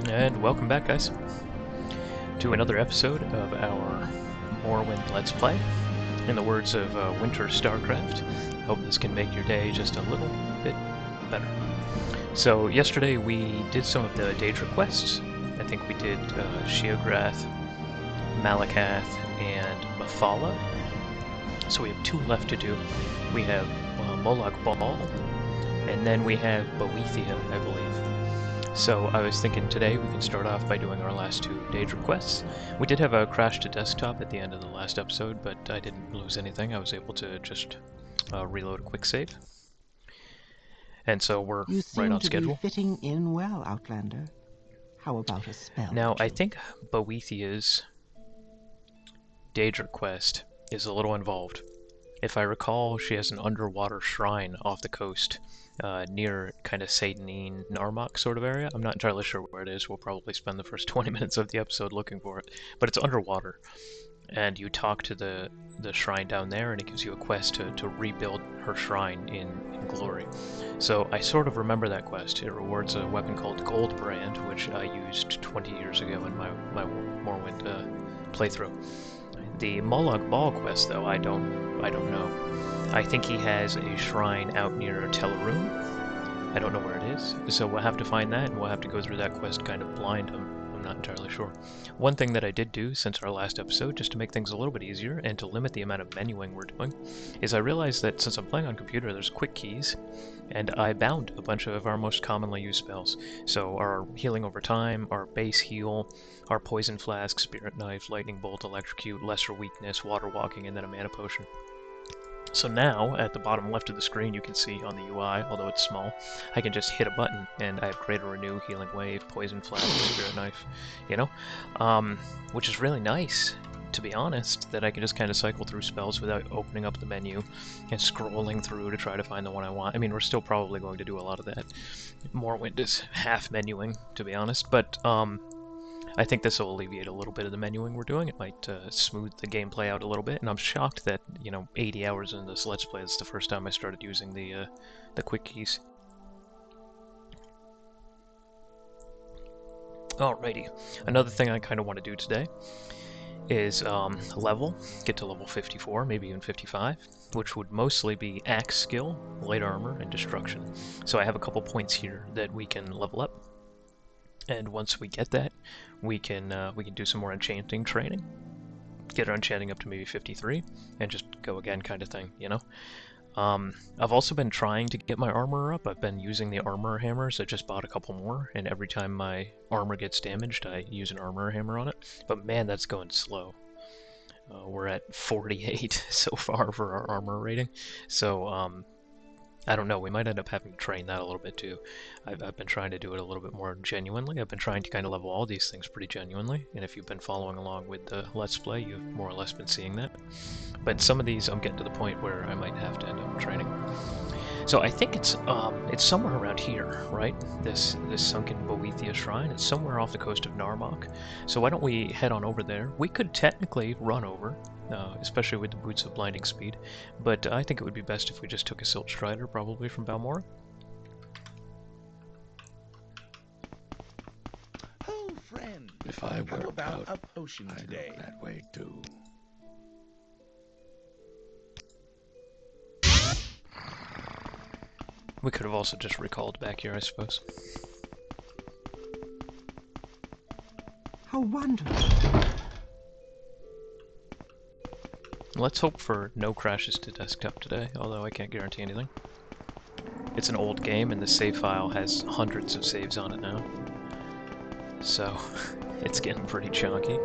And welcome back, guys, to another episode of our Morrowind Let's Play. In the words of Winter StarCraft, hope this can make your day just a little bit better. So yesterday we did some of the Daedric quests. I think we did Sheograth, Malakath, and Mephala. So we have two left to do. We have Molag Bal, and then we have Boethia, I believe. So I was thinking today we can start off by doing our last two Daedric quests. We did have a crash to desktop at the end of the last episode, but I didn't lose anything. I was able to just reload a quick save. And so we're right on schedule. You seem to be fitting in well, Outlander. How about a spell? Now, I think Boethia's Daedric quest is a little involved. If I recall, she has an underwater shrine off the coast near kind of Seydanine, Narmak sort of area. I'm not entirely sure where it is. We'll probably spend the first 20 minutes of the episode looking for it. But it's underwater. And you talk to the shrine down there, and it gives you a quest to rebuild her shrine in glory. So I sort of remember that quest. It rewards a weapon called Goldbrand, which I used 20 years ago in my Morrowind playthrough. The Molag Bal quest, though, I don't know. I think he has a shrine out near Teleroon. I don't know where it is, so we'll have to find that, and we'll have to go through that quest kind of blind. I'm not entirely sure. One thing that I did do since our last episode, just to make things a little bit easier and to limit the amount of menuing we're doing, is I realized that since I'm playing on computer, there's quick keys, and I bound a bunch of our most commonly used spells. So our healing over time, our base heal, our poison flask, spirit knife, lightning bolt, electrocute, lesser weakness, water walking, and then a mana potion. So now, at the bottom left of the screen, you can see on the UI, although it's small, I can just hit a button, and I have Greater Renew, Healing Wave, Poison Flask, Spirit Knife, you know? Which is really nice, to be honest, that I can just kind of cycle through spells without opening up the menu and scrolling through to try to find the one I want. I mean, we're still probably going to do a lot of that. Morrowind is half menuing, to be honest, but, I think this will alleviate a little bit of the menuing we're doing. It might smooth the gameplay out a little bit, and I'm shocked that, 80 hours into this Let's Play, it's the first time I started using the quick keys. Alrighty, another thing I kind of want to do today is get to level 54, maybe even 55, which would mostly be axe skill, light armor, and destruction. So I have a couple points here that we can level up. And once we get that, we can do some more enchanting training, get our enchanting up to maybe 53, and just go again kind of thing, you know? I've also been trying to get my armor up. I've been using the armor hammers. I just bought a couple more, and every time my armor gets damaged, I use an armor hammer on it. But man, that's going slow. We're at 48 so far for our armor rating, so I don't know, we might end up having to train that a little bit too. I've been trying to do it a little bit more genuinely. I've been trying to kind of level all these things pretty genuinely, and if you've been following along with the Let's Play, you've more or less been seeing that. But some of these I'm getting to the point where I might have to end up training. So I think it's somewhere around here, right? This sunken Boethia shrine. It's somewhere off the coast of Narmak. So why don't we head on over there? We could technically run over, especially with the boots of blinding speed, but I think it would be best if we just took a Silt Strider, probably from Balmora. Oh, friend! If I were How about out, a potion I'd today? go that way too. We could have also just recalled back here, I suppose. How wonderful. Let's hope for no crashes to desktop today, although I can't guarantee anything. It's an old game, and the save file has hundreds of saves on it now. So, it's getting pretty chunky.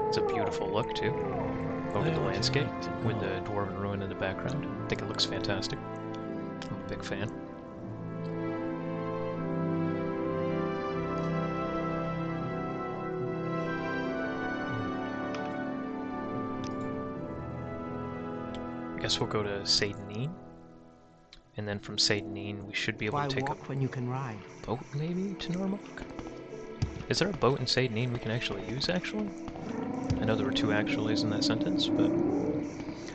It's a beautiful look, too, over the landscape, with the Dwarven Ruin in the background. I think it looks fantastic. I'm a big fan. I guess we'll go to Seydanine, and then from Seydanine we should be able Why to take walk when you can ride? a boat maybe to Narmak? Is there a boat in Seydanine we can actually use, actually? I know there were two actuallys in that sentence, but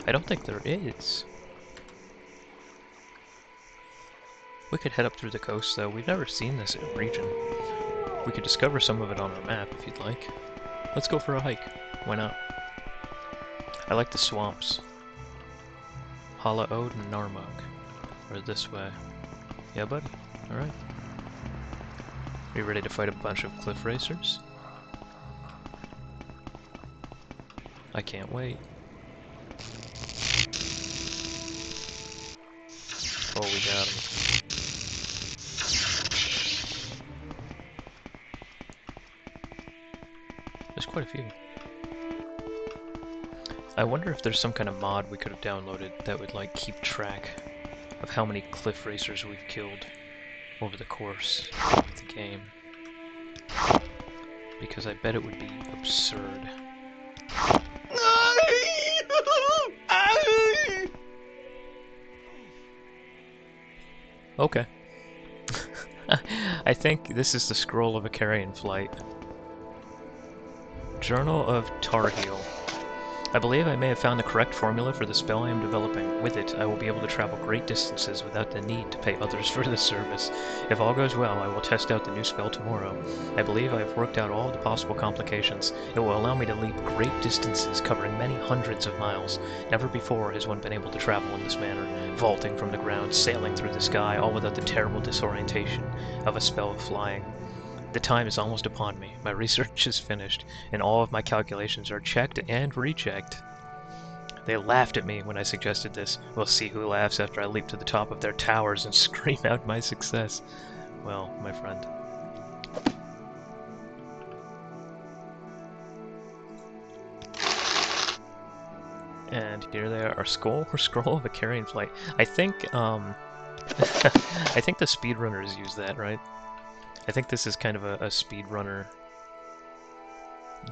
I don't think there is. We could head up through the coast, though. We've never seen this region. We could discover some of it on our map if you'd like. Let's go for a hike. Why not? I like the swamps. Hala Ode and Narmog. Or this way. Yeah, buddy. Alright. Are you ready to fight a bunch of cliff racers? I can't wait. Oh, we got him. There's quite a few. I wonder if there's some kind of mod we could have downloaded that would like keep track of how many cliff racers we've killed over the course of the game. Because I bet it would be absurd. Okay. I think this is the scroll of a carrion flight. Journal of Tarheel. I believe I may have found the correct formula for the spell I am developing. With it, I will be able to travel great distances without the need to pay others for the service. If all goes well, I will test out the new spell tomorrow. I believe I have worked out all the possible complications. It will allow me to leap great distances, covering many hundreds of miles. Never before has one been able to travel in this manner, vaulting from the ground, sailing through the sky, all without the terrible disorientation of a spell of flying. The time is almost upon me. My research is finished, and all of my calculations are checked and rechecked. They laughed at me when I suggested this. We'll see who laughs after I leap to the top of their towers and scream out my success. Well, my friend. And here they are, our scroll of a carrion flight. I think, I think the speedrunners use that, right? I think this is kind of a speedrunner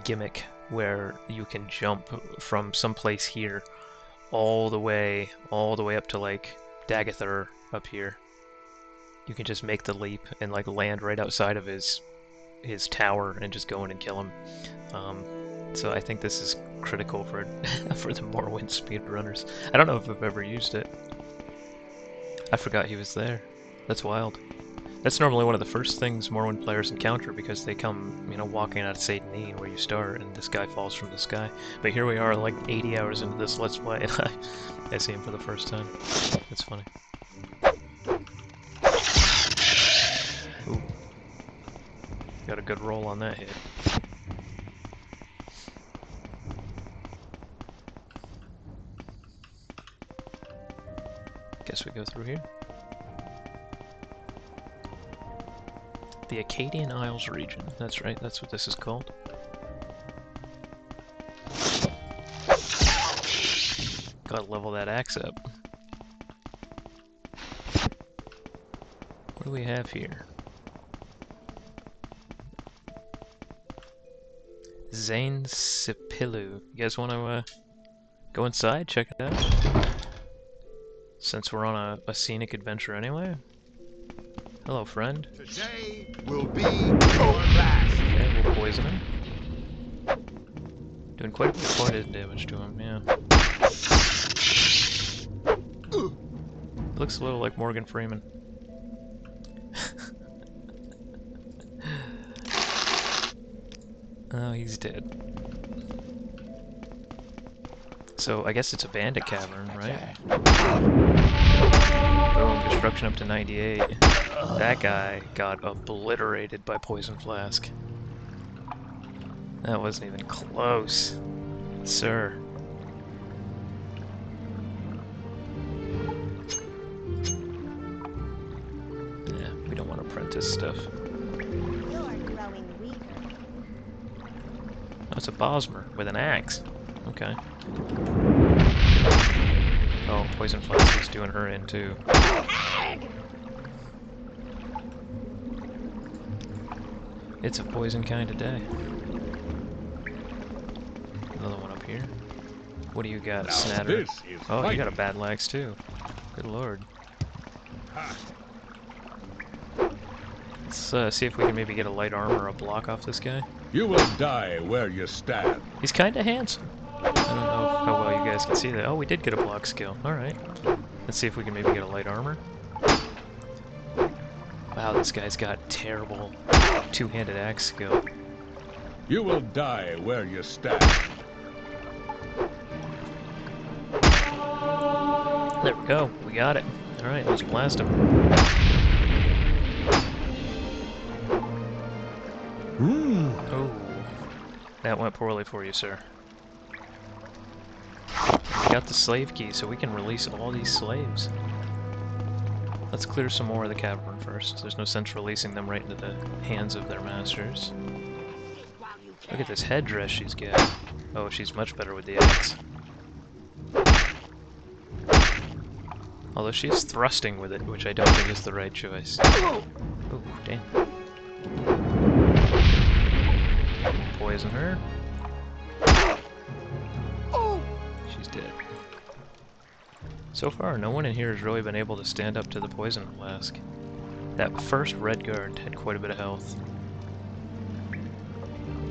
gimmick where you can jump from someplace here all the way up to like Dagather up here. You can just make the leap and like land right outside of his tower and just go in and kill him. So I think this is critical for for the Morrowind speedrunners. I don't know if I've ever used it. I forgot he was there. That's wild. That's normally one of the first things Morrowind players encounter because they come, you know, walking out of Satan, where you start, and this guy falls from the sky. But here we are, like 80 hours into this Let's Play, and I see him for the first time. That's funny. Ooh. Got a good roll on that hit. Guess we go through here. The Acadian Isles region. That's right, that's what this is called. Gotta level that axe up. What do we have here? Zane Sipilu. You guys want to go inside, check it out? Since we're on a scenic adventure anyway. Hello, friend. Today will be your last. Okay, we'll poison him. Doing quite a bit of poison damage to him, yeah. Looks a little like Morgan Freeman. Oh, he's dead. So, I guess it's a bandit cavern, right? Boom, destruction up to 98. That guy got obliterated by Poison Flask. That wasn't even close. Sir. Yeah, we don't want apprentice stuff. You're growing weaker. Oh, it's a Bosmer with an axe. Okay. Oh, Poison Flask is doing her in too. It's a poison kind of day. Another one up here. What do you got, Now Snatter? this is Oh, you fighting. got a battle axe too. Good lord. Ha. Let's see if we can maybe get a light armor or a block off this guy. You will die where you stand. He's kind of handsome. I don't know how well you guys can see that. Oh, we did get a block skill. Alright. Let's see if we can maybe get a light armor. Wow, this guy's got terrible two-handed axe skill. You will die where you stand. There we go. We got it. Alright, let's blast him. Oh, that went poorly for you, sir. We got the slave key, so we can release all these slaves. Let's clear some more of the cavern first. There's no sense releasing them right into the hands of their masters. Look at this headdress she's got. Oh, she's much better with the axe. Although she's thrusting with it, which I don't think is the right choice. Oh, damn. Poison her. She's dead. So far, no one in here has really been able to stand up to the poison flask. That first red guard had quite a bit of health.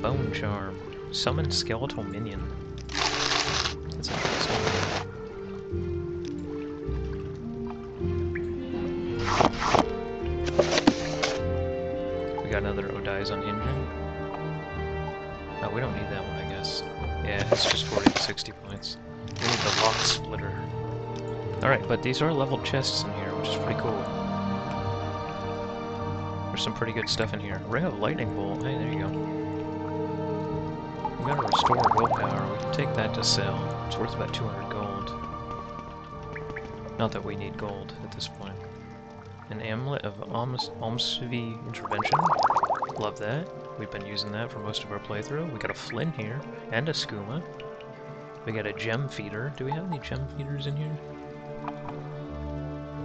Bone charm. Summon skeletal minion. That's interesting. We got another Odai's unhinging. Oh, we don't need that one, I guess. Yeah, it's just 40 to 60 points. We need the lock splitter. Alright, but these are leveled chests in here, which is pretty cool. There's some pretty good stuff in here. Ring of Lightning Bolt. Hey, there you go. We gotta restore willpower. We can take that to sell. It's worth about 200 gold. Not that we need gold at this point. An amulet of Almsvi intervention. Love that. We've been using that for most of our playthrough. We got a flint here, and a skooma. We got a gem feeder. Do we have any gem feeders in here?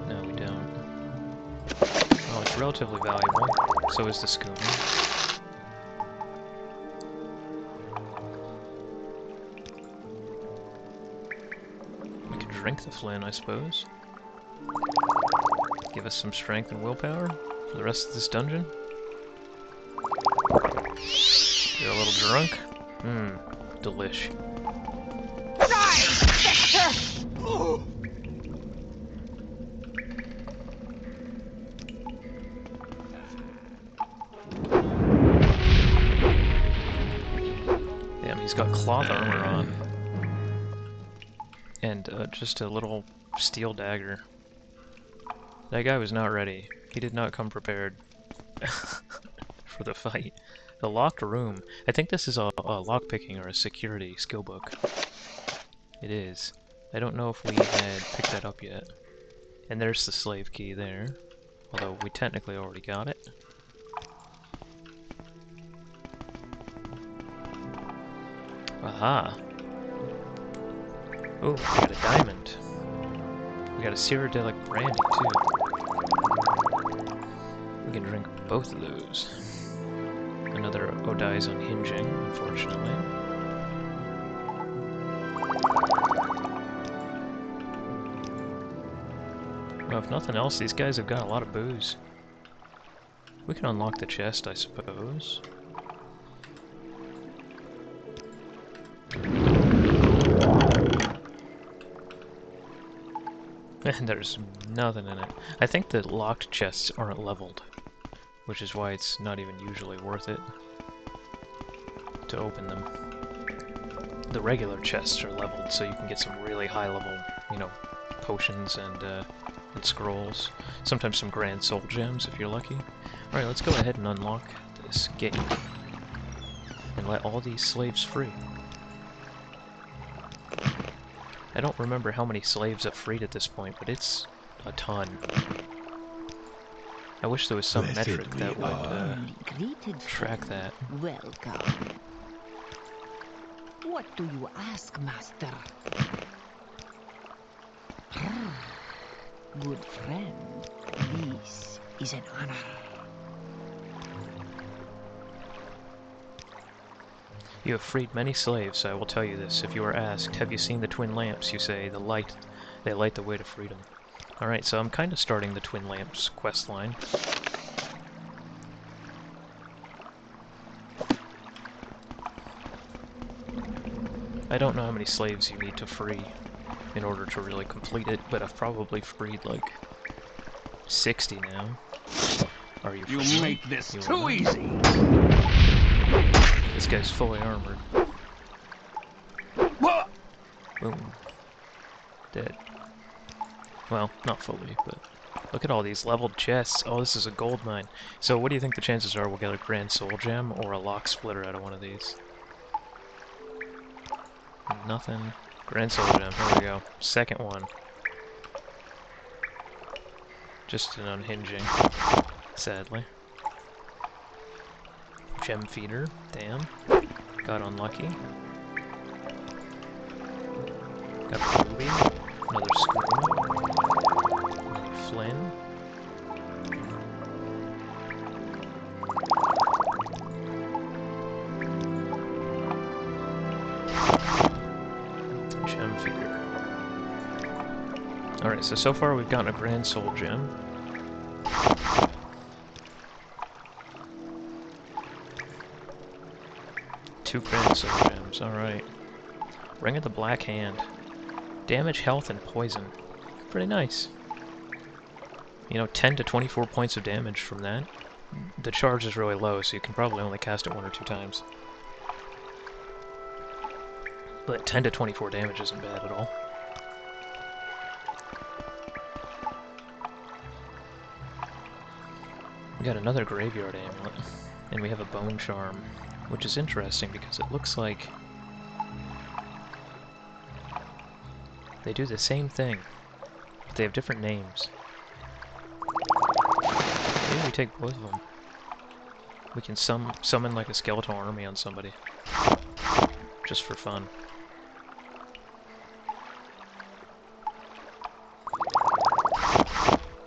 No, we don't. Oh, it's relatively valuable. So is the skooma. We could drink the flint, I suppose. Give us some strength and willpower for the rest of this dungeon. You're a little drunk? Delish. Damn, he's got cloth armor on. And just a little steel dagger. That guy was not ready. He did not come prepared for the fight. The locked room. I think this is a lockpicking or a security skill book. It is. I don't know if we had picked that up yet. And there's the slave key there. Although we technically already got it. Aha! Oh, we got a diamond. We got a Cyrodiilic brandy too. We can drink both of those. Another Odai's unhinging, unfortunately. Well, if nothing else, these guys have got a lot of booze. We can unlock the chest, I suppose. And there's nothing in it. I think the locked chests aren't leveled, which is why it's not even usually worth it to open them. The regular chests are leveled, so you can get some really high level, you know, potions and scrolls. Sometimes some grand soul gems if you're lucky. Alright, let's go ahead and unlock this gate. And let all these slaves free. I don't remember how many slaves I've freed at this point, but it's a ton. I wish there was some metric that would track that. Welcome. What do you ask, master? Good friend, this is an honor. You have freed many slaves, so I will tell you this. If you are asked, have you seen the twin lamps? You say, they light the way to freedom. Alright, so I'm kind of starting the twin lamps quest line. I don't know how many slaves you need to free in order to really complete it, but I've probably freed like 60 now. Are you You friendly? make this You are too not. easy. This guy's fully armored. Wha- Boom. Dead. Well, not fully, but look at all these leveled chests. Oh, this is a gold mine. So what do you think the chances are we'll get a Grand Soul Gem or a Lock Splitter out of one of these? Nothing. Grand Soul Gem, there we go. Second one. Just an unhinging, sadly. Gem Feeder, damn. Got unlucky. Got a Ruby, another Skooma, another Flynn. Gem Feeder. Alright, so far we've gotten a Grand Soul Gem. Two Grand Soul Gems, alright. Ring of the Black Hand. Damage, health, and poison. Pretty nice. You know, 10 to 24 points of damage from that. The charge is really low, so you can probably only cast it 1 or 2 times. But 10 to 24 damage isn't bad at all. We got another Graveyard Amulet, and we have a Bone Charm, which is interesting because it looks like they do the same thing, but they have different names. Maybe we take both of them. We can summon like a skeletal army on somebody, just for fun.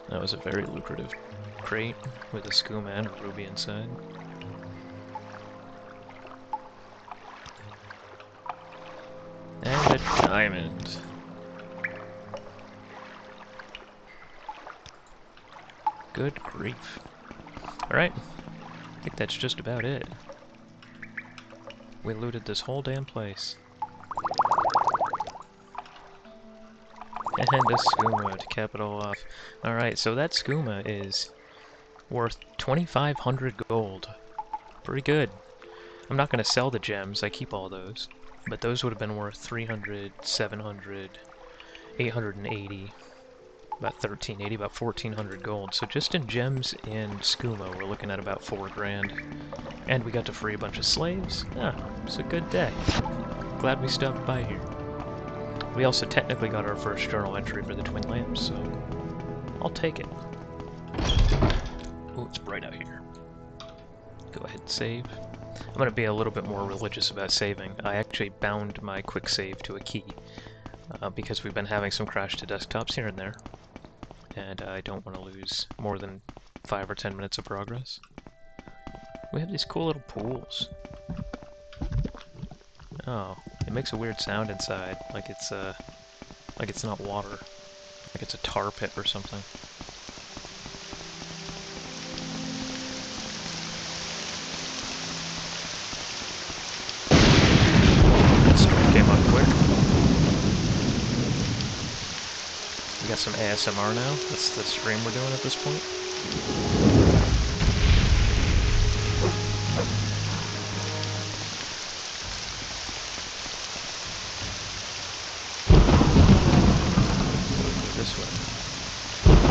That was a very lucrative crate with a skooma and a ruby inside. And a diamond. Good grief. Alright, I think that's just about it. We looted this whole damn place. And a skooma to cap it all off. Alright, so that skooma is worth 2,500 gold. Pretty good. I'm not going to sell the gems, I keep all those. But those would have been worth 300, 700, 880, about 1380, about 1,400 gold. So just in gems and skooma, we're looking at about 4 grand. And we got to free a bunch of slaves. Ah, it's a good day. Glad we stopped by here. We also technically got our first journal entry for the Twin Lamps, so I'll take it. Ooh, it's bright out here. Go ahead and save. I'm going to be a little bit more religious about saving. I actually bound my quick save to a key, because we've been having some crash to desktops here and there, and I don't want to lose more than 5 or 10 minutes of progress. We have these cool little pools. Oh, it makes a weird sound inside, like it's not water, like it's a tar pit or something. Stream came up quick. We got some ASMR now. That's the stream we're doing at this point. This way.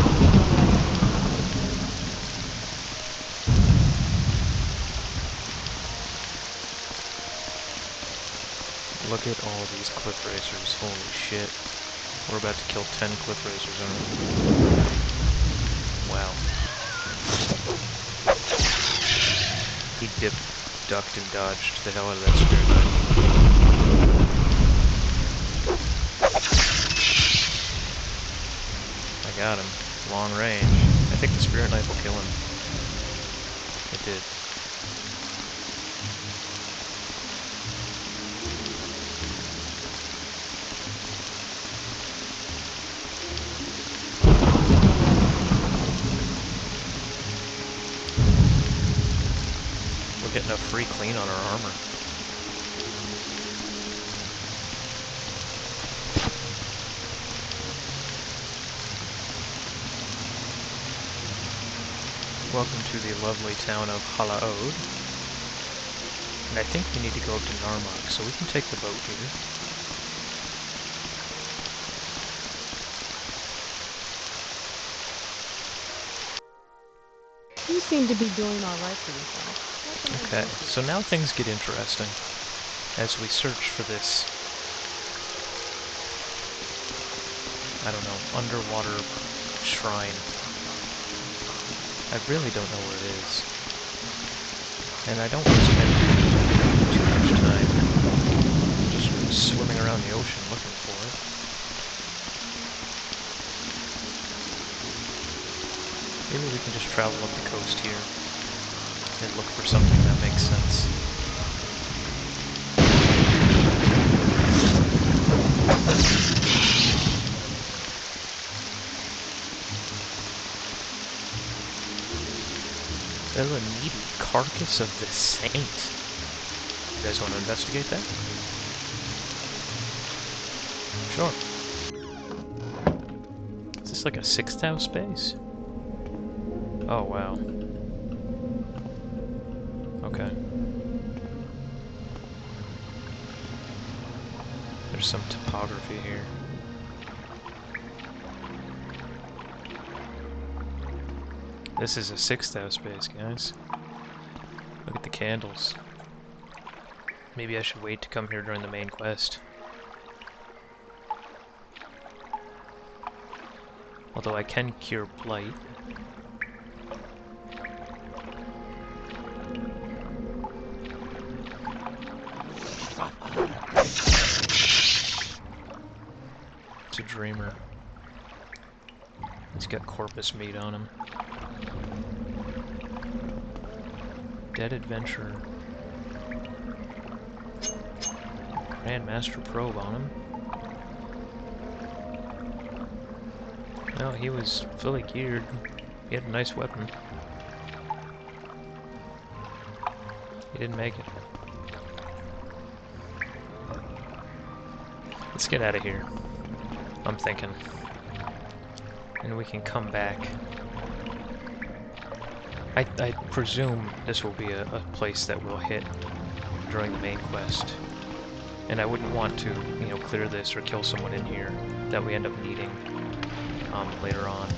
Look at all these cliff racers. Holy shit. We're about to kill 10 cliff racers, aren't we? Wow. He dipped, ducked, and dodged the hell out of that spirit knife. I got him. Long range. I think the spirit knife will kill him. It did. We're getting a free clean on our armor. Welcome to the lovely town of Halaod. And I think we need to go up to Narmak, so we can take the boat here. You seem to be doing alright for yourself. What can I Okay, do for so you? now things get interesting as we search for this, I don't know, underwater shrine. I really don't know where it is. And I don't want to spend too much time just swimming around the ocean looking for it. Maybe we can just travel up the coast here and look for something that makes sense. The meaty carcass of the saint. You guys want to investigate that? Sure. Is this like a 6th house base? Oh, wow. Okay. There's some topography here. This is a 6th house base, guys. Look at the candles. Maybe I should wait to come here during the main quest. Although I can cure blight. It's a dreamer. He's got corpus meat on him. Dead adventurer. Grandmaster probe on him. No, he was fully geared. He had a nice weapon. He didn't make it. Let's get out of here, I'm thinking. And we can come back. I presume this will be a place that we'll hit during the main quest. And I wouldn't want to, you know, clear this or kill someone in here that we end up needing later on.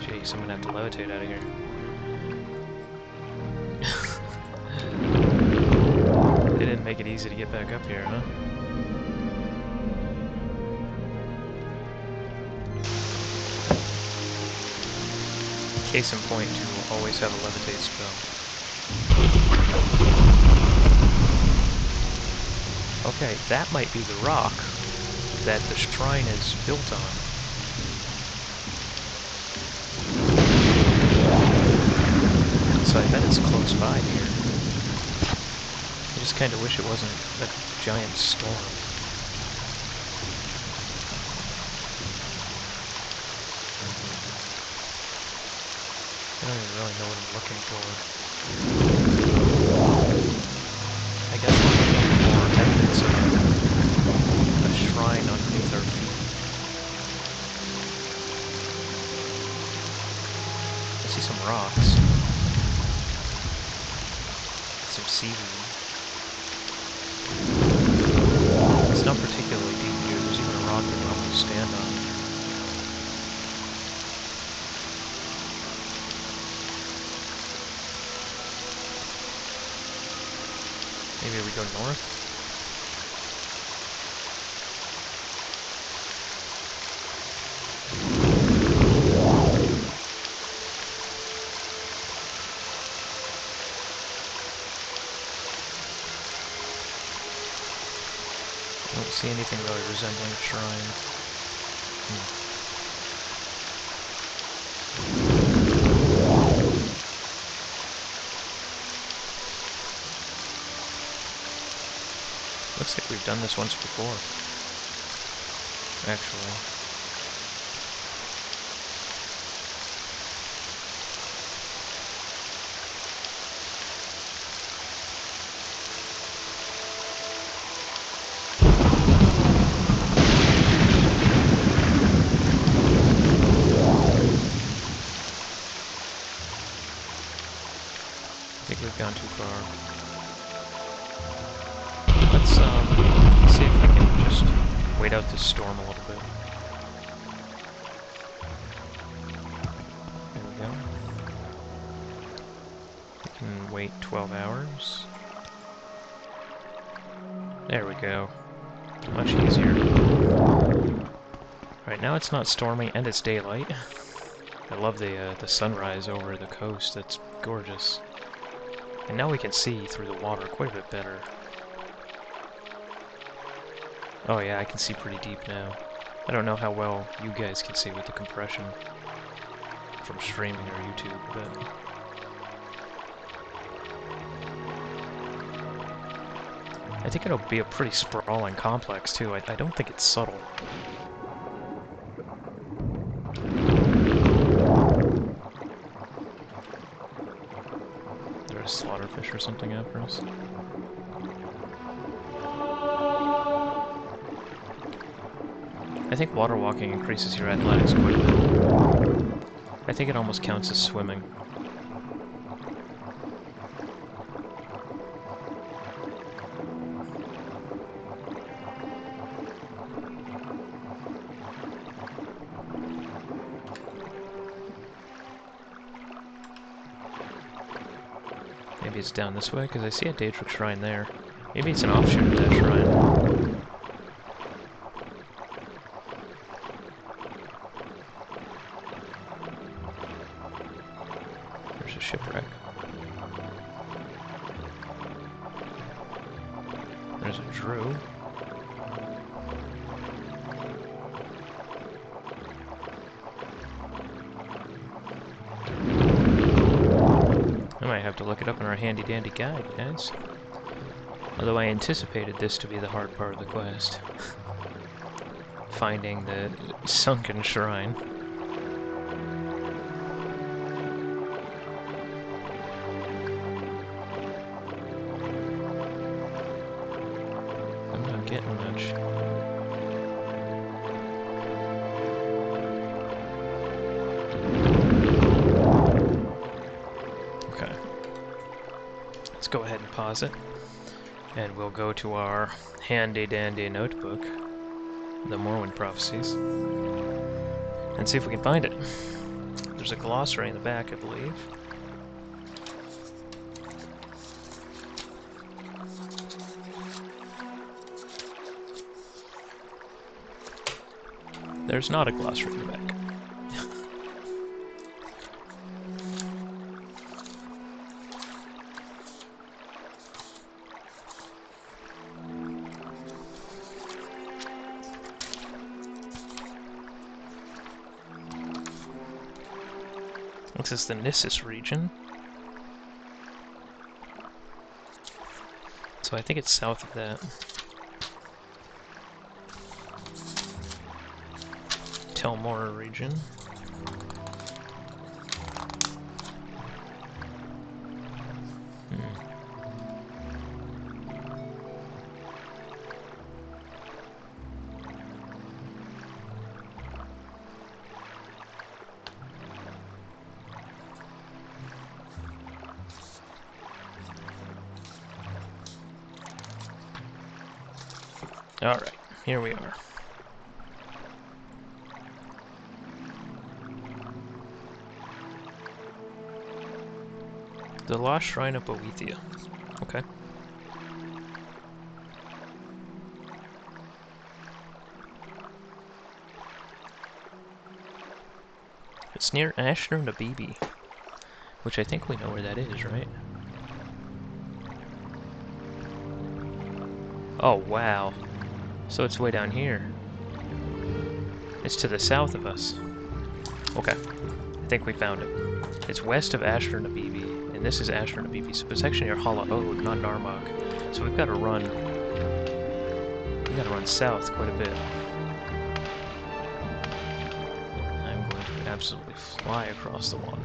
Jeez, I'm gonna have to levitate out of here. They didn't make it easy to get back up here, huh? Case in point, to always have a levitate spell. Okay, that might be the rock that the shrine is built on. So I bet it's close by here. I just kind of wish it wasn't a giant storm. I don't even really know what I'm looking for. I guess we're looking for evidence of a shrine underneath our feet. I see some rocks. Some seaweed. It's not particularly deep here. There's even a rock that I will stand on. Maybe we go north? I don't see anything really resembling a shrine. Looks like we've done this once before. Actually. storm. Let's see if we can just wait out this storm a little bit. There we go. We can wait 12 hours. There we go. Much easier. Right now it's not stormy and it's daylight. I love the sunrise over the coast. That's gorgeous. And now we can see through the water quite a bit better. Oh yeah, I can see pretty deep now. I don't know how well you guys can see with the compression from streaming or YouTube, but I think it'll be a pretty sprawling complex too. I don't think it's subtle. There's a slaughterfish or something after us. I think water walking increases your athletics quite a bit. I think it almost counts as swimming. Maybe it's down this way, because I see a Daedric shrine there. Maybe it's an offshoot of that shrine. There's a shipwreck. There's a Drew. I might have to look it up in our handy-dandy guide, guys. Although I anticipated this to be the hard part of the quest. Finding the sunken shrine. I'm not getting much. Okay. Let's go ahead and pause it. And we'll go to our handy-dandy notebook, the Morrowind Prophecies, and see if we can find it. There's a glossary in the back, I believe. There's not a glossary in the back. This is the Nissus region. So I think it's south of that. Telmora region. Alright, here we are. The Lost Shrine of Boethia. Okay. It's near Ashner Nabibi, which I think we know where that is, right? Oh, wow. So it's way down here. It's to the south of us. Okay. I think we found it. It's west of Ashner Nabibi, and this is Ashner Nabibi, so it's actually near Hala Ode, not Narmak. So we've got to run... We've got to run south quite a bit. I'm going to absolutely fly across the water.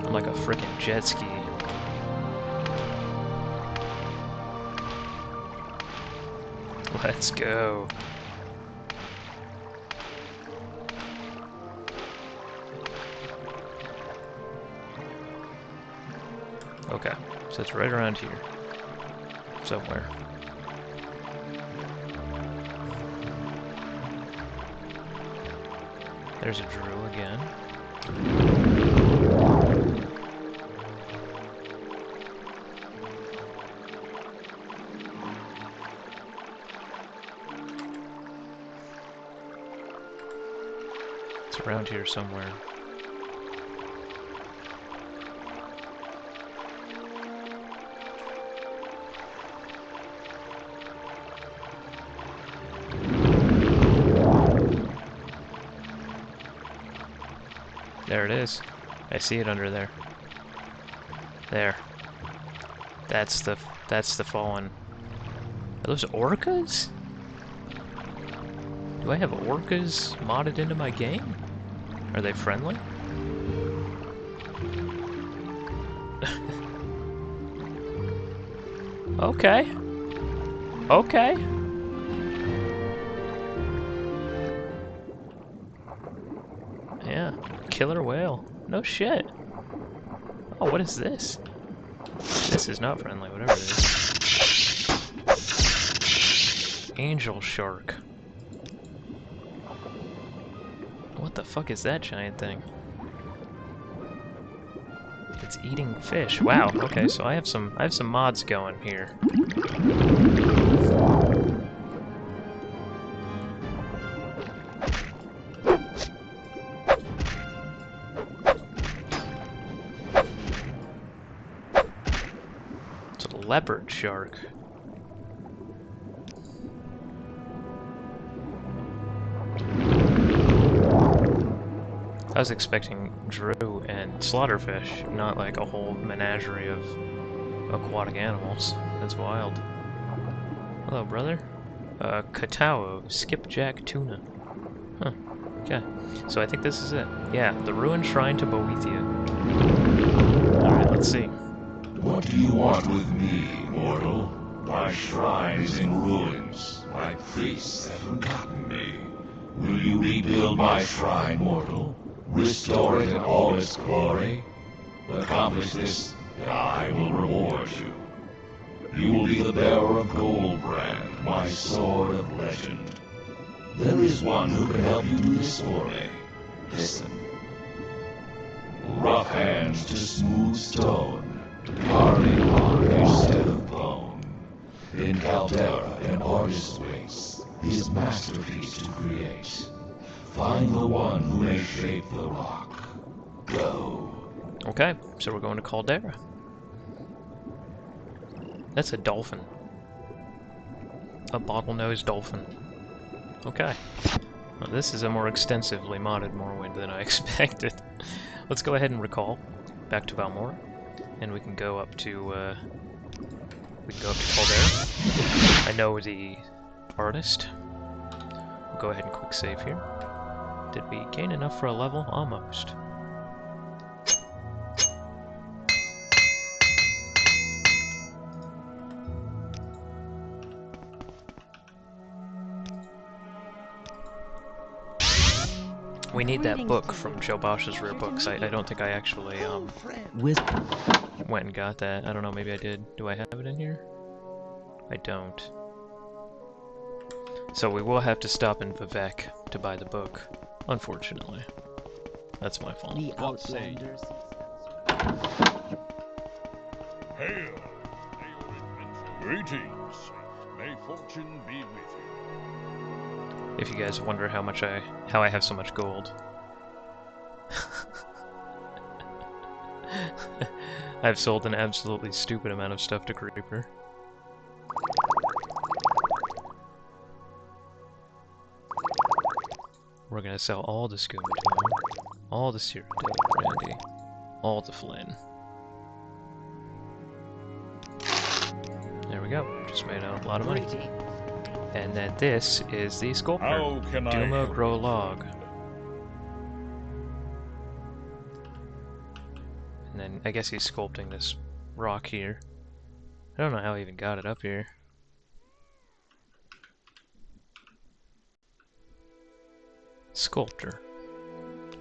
I'm like a frickin' jet ski. Let's go. Okay, so it's right around here. Somewhere. There's a Drew again. It's around here somewhere. There it is. I see it under there. There. That's the fallen. Are those orcas? Do I have orcas modded into my game? Are they friendly? Okay. Okay. Yeah. Killer whale. No shit. Oh, what is this? This is not friendly, whatever it is. Angel shark. What the fuck is that giant thing? It's eating fish. Wow. Okay, so I have some mods going here. It's a leopard shark. I was expecting Drew and slaughterfish, not like a whole menagerie of aquatic animals. That's wild. Hello, brother. Katao, skipjack tuna. Huh. Okay. So I think this is it. Yeah, the ruined shrine to Boethia. Alright, let's see. What do you want with me, mortal? My shrine is in ruins. My priests have forgotten me. Will you rebuild my shrine, mortal? Restore it in all its glory? Accomplish this, and I will reward you. You will be the bearer of Goldbrand, my sword of legend. There is one who can help you do this for me. Listen. Rough hands to smooth stone, carving rock instead of bone. In Caldera, an artist waits his masterpiece to create. Find the one who may shape the rock. Go. Okay, so we're going to Caldera. That's a dolphin. A bottlenose dolphin. Okay. Well, this is a more extensively modded Morrowind than I expected. Let's go ahead and recall back to Valmora, and we can go up to Caldera. I know the artist. We'll go ahead and quick save here. Did we gain enough for a level? Almost. We need that book from Joe Bosch's Rare Books. I don't think I actually went and got that. I don't know, maybe I did. Do I have it in here? I don't. So we will have to stop in Vivek to buy the book, unfortunately. That's my fault. The Outlanders. Hail! Greetings. May fortune be with you. If you guys wonder how I have so much gold. I've sold an absolutely stupid amount of stuff to Creeper. We're gonna sell all the Scumatone, all the Cyrodiil brandy, all the Flynn. There we go. Just made a lot of money. And then this is the sculptor, How can I Duma help Grow you? Log. And then I guess he's sculpting this rock here. I don't know how he even got it up here. Sculptor.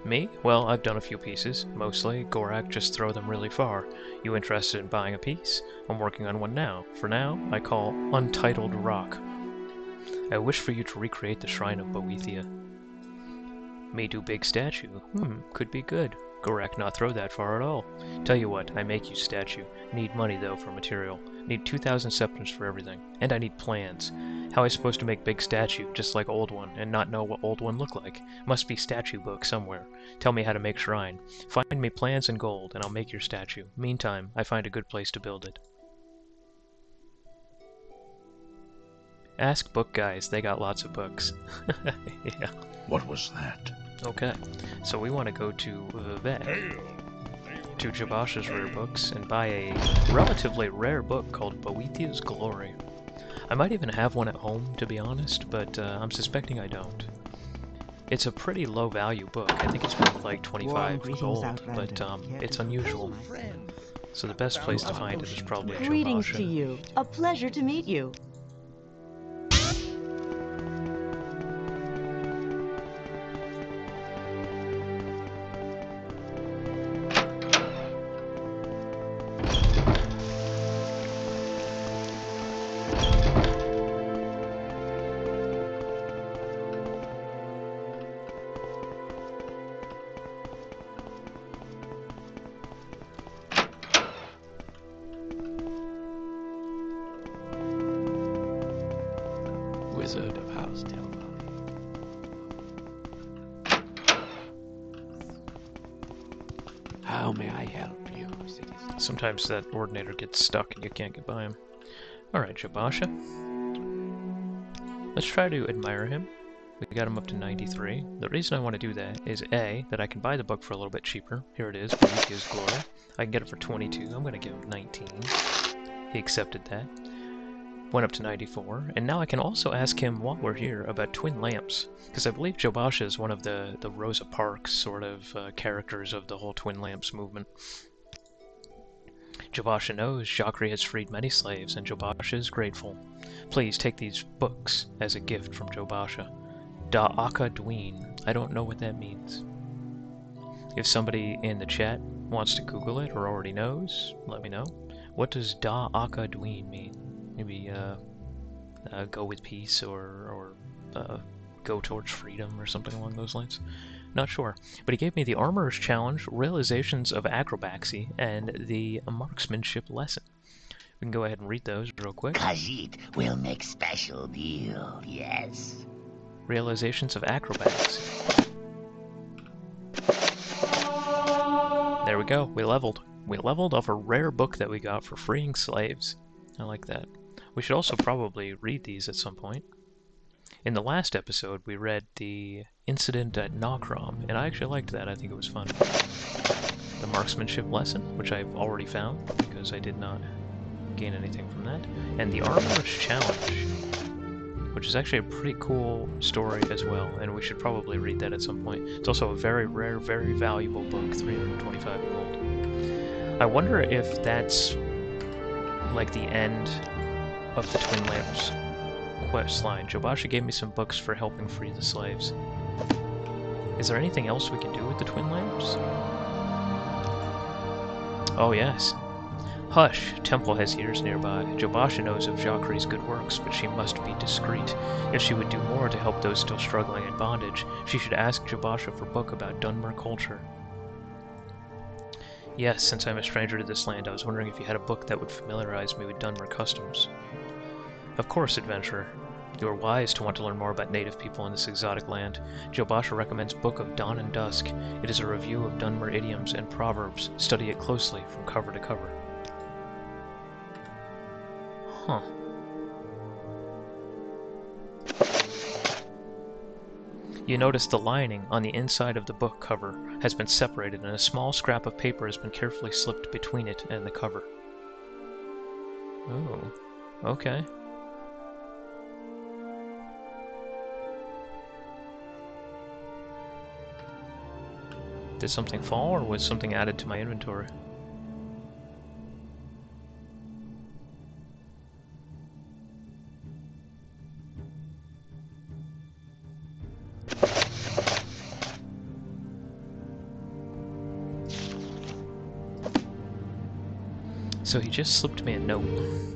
Me? Well, I've done a few pieces. Mostly, Gorak just throw them really far. You interested in buying a piece? I'm working on one now. For now, I call Untitled Rock. I wish for you to recreate the Shrine of Boethia. May do big statue. Could be good. Gorak not throw that far at all. Tell you what, I make you statue. Need money though for material. Need 2,000 scepters for everything. And I need plans. How I supposed to make big statue, just like old one, and not know what old one look like? Must be statue book somewhere. Tell me how to make shrine. Find me plans and gold, and I'll make your statue. Meantime, I find a good place to build it. Ask book guys, they got lots of books. Yeah. What was that? Okay, so we want to go to Vivek, Hail! to Jabasha's rare books, and buy a relatively rare book called Boethia's Glory. I might even have one at home, to be honest, but I'm suspecting I don't. It's a pretty low value book. I think it's worth like 25 greetings, gold, Outlander. but Care it's to- unusual. So the best place to find it is probably Greetings to Jabasha. you. A pleasure to meet you. Wizard of House Telvalley. How may I help you, citizen? Sometimes that ordinator gets stuck and you can't get by him. Alright, Jabasha. Let's try to admire him. We got him up to 93. The reason I want to do that is A, that I can buy the book for a little bit cheaper. Here it is, Boethia's Glory. I can get it for 22. I'm going to give him 19. He accepted that. Went up to 94. And now I can also ask him, while we're here, about twin lamps. Because I believe Jabasha is one of the Rosa Parks sort of characters of the whole twin lamps movement. Jabasha knows Jhakri has freed many slaves, and Jabasha is grateful. Please take these books as a gift from Jabasha. Da'aka Dween. I don't know what that means. If somebody in the chat wants to Google it or already knows, let me know. What does Da'aka Dween mean? Maybe go with peace or go towards freedom or something along those lines. Not sure. But he gave me the Armorer's Challenge, Realizations of Acrobacy, and the Marksmanship Lesson. We can go ahead and read those real quick. Khajiit will make special deal, yes? Realizations of Acrobacy. There we go. We leveled. We leveled off a rare book that we got for freeing slaves. I like that. We should also probably read these at some point. In the last episode, we read the incident at Nokrom, and I actually liked that. I think it was fun. The Marksmanship Lesson, which I've already found, because I did not gain anything from that. And the Armorer's Challenge, which is actually a pretty cool story as well, and we should probably read that at some point. It's also a very rare, very valuable book, 325 gold. I wonder if that's like the end of the Twin Lamps quest line. Jabasha gave me some books for helping free the slaves. Is there anything else we can do with the Twin Lamps? Oh yes. Hush! Temple has ears nearby. Jabasha knows of Jhakri's good works, but she must be discreet. If she would do more to help those still struggling in bondage, she should ask Jabasha for a book about Dunmer culture. Yes, since I'm a stranger to this land, I was wondering if you had a book that would familiarize me with Dunmer customs. Of course, adventurer. You are wise to want to learn more about native people in this exotic land. Jabasha recommends Book of Dawn and Dusk. It is a review of Dunmer idioms and proverbs. Study it closely from cover to cover. Huh. You notice the lining on the inside of the book cover has been separated and a small scrap of paper has been carefully slipped between it and the cover. Oh, okay. Did something fall or was something added to my inventory? So he just slipped me a note,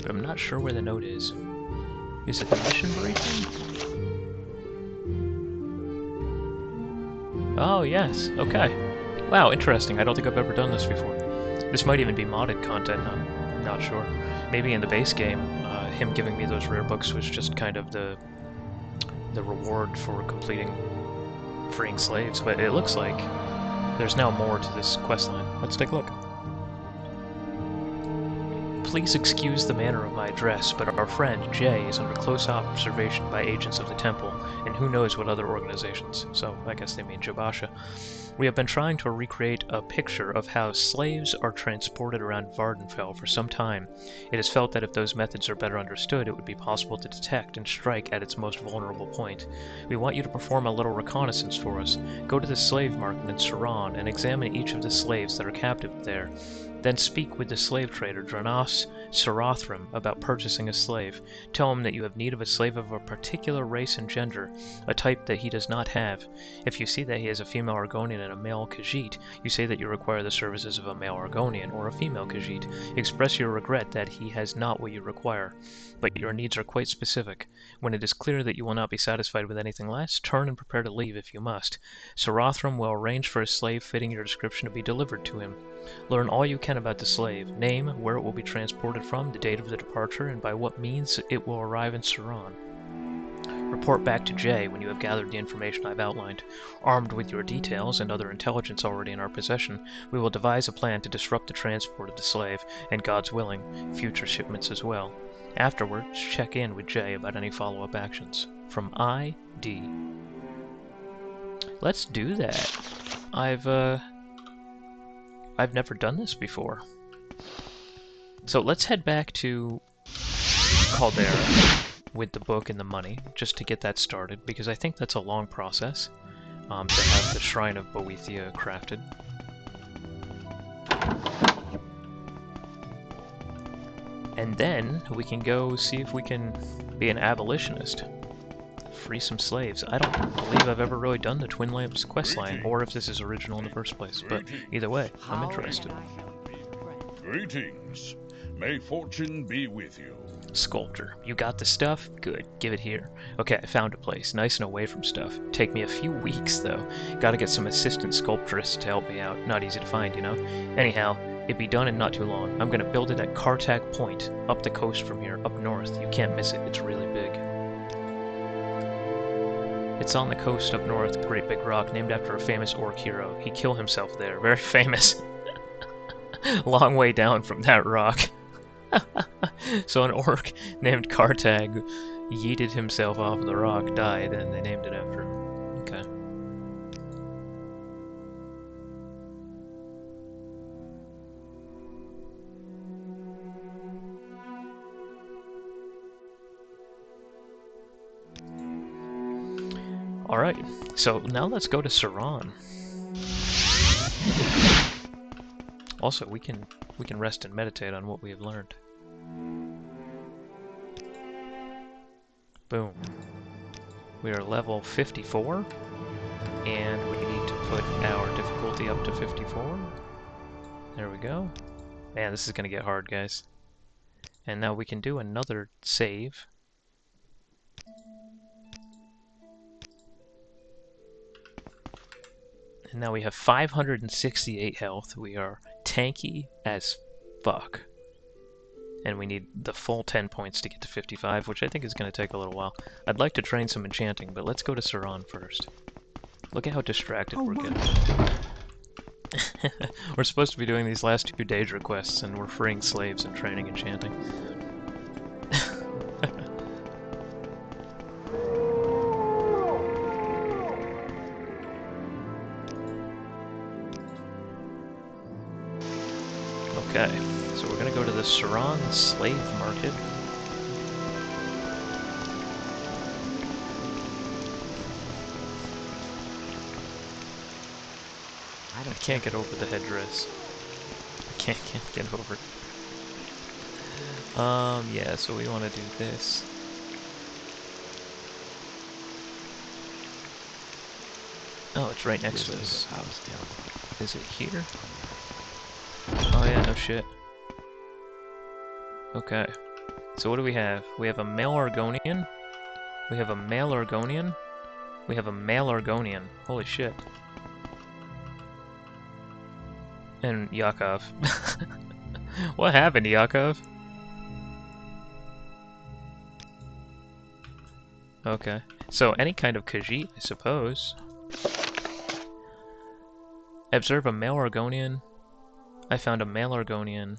but I'm not sure where the note is. Is it the mission briefing? Oh, yes. Okay. Wow, interesting. I don't think I've ever done this before. This might even be modded content, I'm not sure. Maybe in the base game, him giving me those rare books was just kind of the reward for completing freeing slaves, but it looks like there's now more to this questline. Let's take a look. Please excuse the manner of my address, but our friend, Jay, is under close observation by agents of the temple, and who knows what other organizations. So, I guess they mean Jabasha. We have been trying to recreate a picture of how slaves are transported around Vardenfell for some time. It is felt that if those methods are better understood, it would be possible to detect and strike at its most vulnerable point. We want you to perform a little reconnaissance for us. Go to the slave market in Saran and examine each of the slaves that are captive there. Then speak with the slave trader Dranas Sarathram about purchasing a slave. Tell him that you have need of a slave of a particular race and gender, a type that he does not have. If you see that he is a female Argonian and a male Khajiit, you say that you require the services of a male Argonian or a female Khajiit. Express your regret that he has not what you require, but your needs are quite specific. When it is clear that you will not be satisfied with anything less, turn and prepare to leave if you must. Sarathram will arrange for a slave fitting your description to be delivered to him. Learn all you can about the slave, name, where it will be transported from, the date of the departure, and by what means it will arrive in Saran. Report back to Jay when you have gathered the information I've outlined. Armed with your details and other intelligence already in our possession, we will devise a plan to disrupt the transport of the slave, and God's willing, future shipments as well. Afterwards, check in with Jay about any follow-up actions. From I.D. Let's do that. I've never done this before. So let's head back to Caldera with the book and the money, just to get that started, because I think that's a long process to have the Shrine of Boethia crafted. And then we can go see if we can be an abolitionist. Free some slaves. I don't believe I've ever really done the Twin Lamps questline, or if this is original in the first place, but either way, I'm interested. Greetings. May fortune be with you. Sculptor, you got the stuff? Good, give it here. Okay, I found a place, nice and away from stuff. Take me a few weeks, though. Gotta get some assistant sculptorists to help me out. Not easy to find, you know? Anyhow, it'd be done in not too long. I'm gonna build it at Kartak Point, up the coast from here, up north. You can't miss it, it's really big. It's on the coast up north, a great big rock named after a famous orc hero. He killed himself there, very famous. Long way down from that rock. So an orc named Kartag yeeted himself off the rock, died, and they named it after him. Okay. Alright, so now let's go to Saran. Also, we can rest and meditate on what we have learned. Boom. We are level 54, and we need to put our difficulty up to 54. There we go. Man, this is gonna get hard, guys. And now we can do another save. And now we have 568 health. We are tanky as fuck. And we need the full 10 points to get to 55, which I think is going to take a little while. I'd like to train some enchanting, but let's go to Saran first. Look at how distracted we're getting. We're supposed to be doing these last two Daedric quests, and we're freeing slaves and training enchanting. Okay, so we're gonna go to the Saran slave market. I can't get over the headdress. I can't get over it. Yeah, so we want to do this. Oh, it's right next to us. Is it here? Oh yeah, no shit. Okay. So what do we have? We have a male Argonian. We have a male Argonian. We have a male Argonian. Holy shit. And Yakov. What happened, Yakov? Okay. So any kind of Khajiit, I suppose. Observe a male Argonian. I found a male Argonian.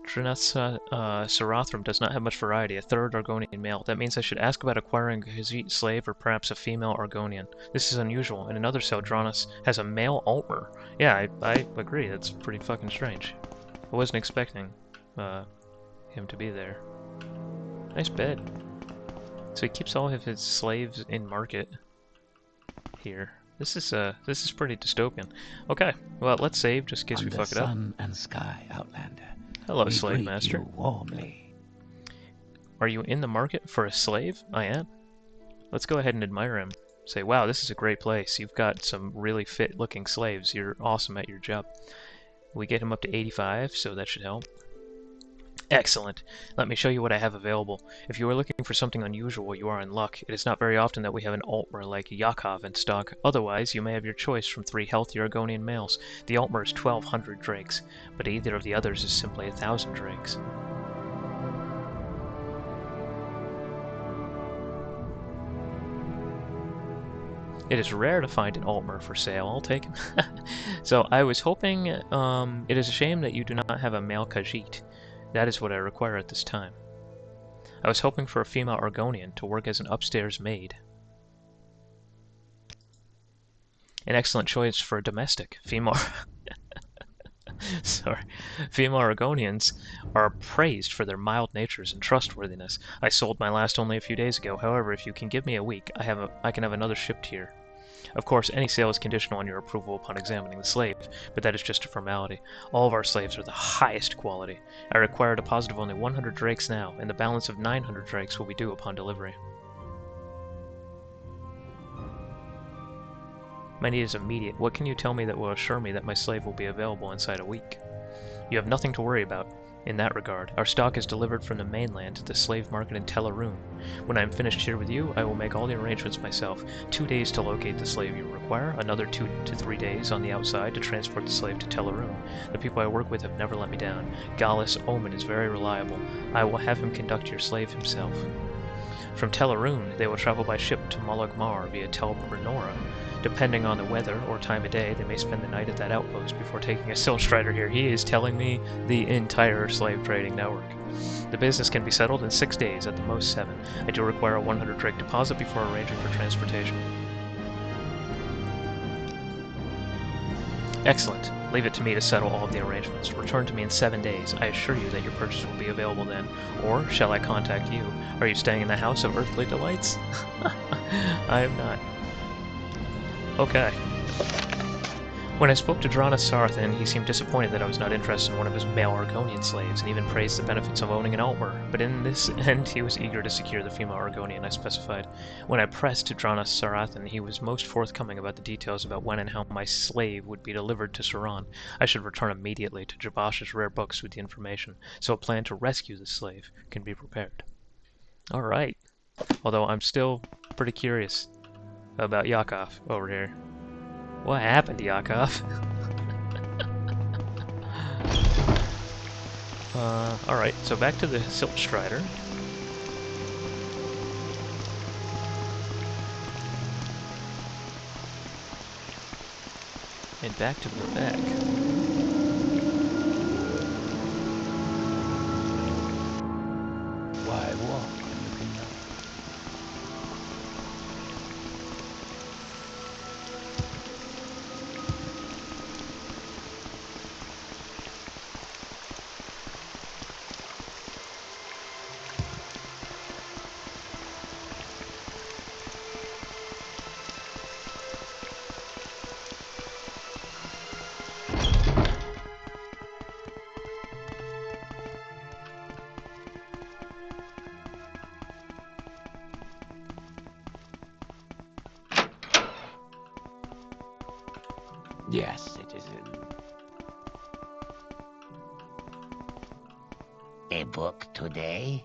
Sarathrum does not have much variety, a third Argonian male. That means I should ask about acquiring a Khajiit slave or perhaps a female Argonian. This is unusual. In another cell, Dronas has a male Altmer. Yeah, I agree. That's pretty fucking strange. I wasn't expecting him to be there. Nice bed. So he keeps all of his slaves in market here. This is pretty dystopian. Okay, well let's save just in case we fuck it up. Sun and sky, Outlander. Hello, We slave greet master. you warmly. Are you in the market for a slave? I am. Let's go ahead and admire him. Say, wow, this is a great place. You've got some really fit-looking slaves. You're awesome at your job. We get him up to 85, so that should help. Excellent. Let me show you what I have available. If you are looking for something unusual, you are in luck. It is not very often that we have an Altmer like Yakov in stock. Otherwise, you may have your choice from 3 healthy Argonian males. The Altmer is 1,200 drakes, but either of the others is simply 1,000 drakes. It is rare to find an Altmer for sale. I'll take him. So I was hoping, it is a shame that you do not have a male Khajiit. That is what I require at this time. I was hoping for a female Argonian to work as an upstairs maid. An excellent choice for a domestic. Female Argonians are praised for their mild natures and trustworthiness. I sold my last only a few days ago. However, if you can give me a week, I can have another shipped here. Of course, any sale is conditional on your approval upon examining the slave, but that is just a formality. All of our slaves are the highest quality. I require a deposit of only 100 drakes now, and the balance of 900 drakes will be due upon delivery. My need is immediate. What can you tell me that will assure me that my slave will be available inside a week? You have nothing to worry about. In that regard, our stock is delivered from the mainland to the slave market in Tellarun. When I am finished here with you, I will make all the arrangements myself. 2 days to locate the slave you require, another 2 to 3 days on the outside to transport the slave to Tellarun. The people I work with have never let me down. Gallus Omen is very reliable. I will have him conduct your slave himself. From Tellarun, they will travel by ship to Moloch Mar via Tel Bernora. Depending on the weather or time of day, they may spend the night at that outpost before taking a Silstrider here. He is telling me the entire slave trading network. The business can be settled in 6 days, at the most 7. I do require a 100 drake deposit before arranging for transportation. Excellent. Leave it to me to settle all of the arrangements. Return to me in 7 days. I assure you that your purchase will be available then. Or shall I contact you? Are you staying in the House of Earthly Delights? I am not. Okay. When I spoke to Dronas Sarathan, he seemed disappointed that I was not interested in one of his male Argonian slaves, and even praised the benefits of owning an Altmer. But in this end, he was eager to secure the female Argonian I specified. When I pressed to Dronas Sarathan, he was most forthcoming about the details about when and how my slave would be delivered to Saran. I should return immediately to Jabash's rare books with the information, so a plan to rescue the slave can be prepared. Alright. Although I'm still pretty curious about Yakov over here. What happened to Yakov? Alright, so back to the Siltstrider. And back to Vivek. Why walk when you can run? Yes, citizen. A book today?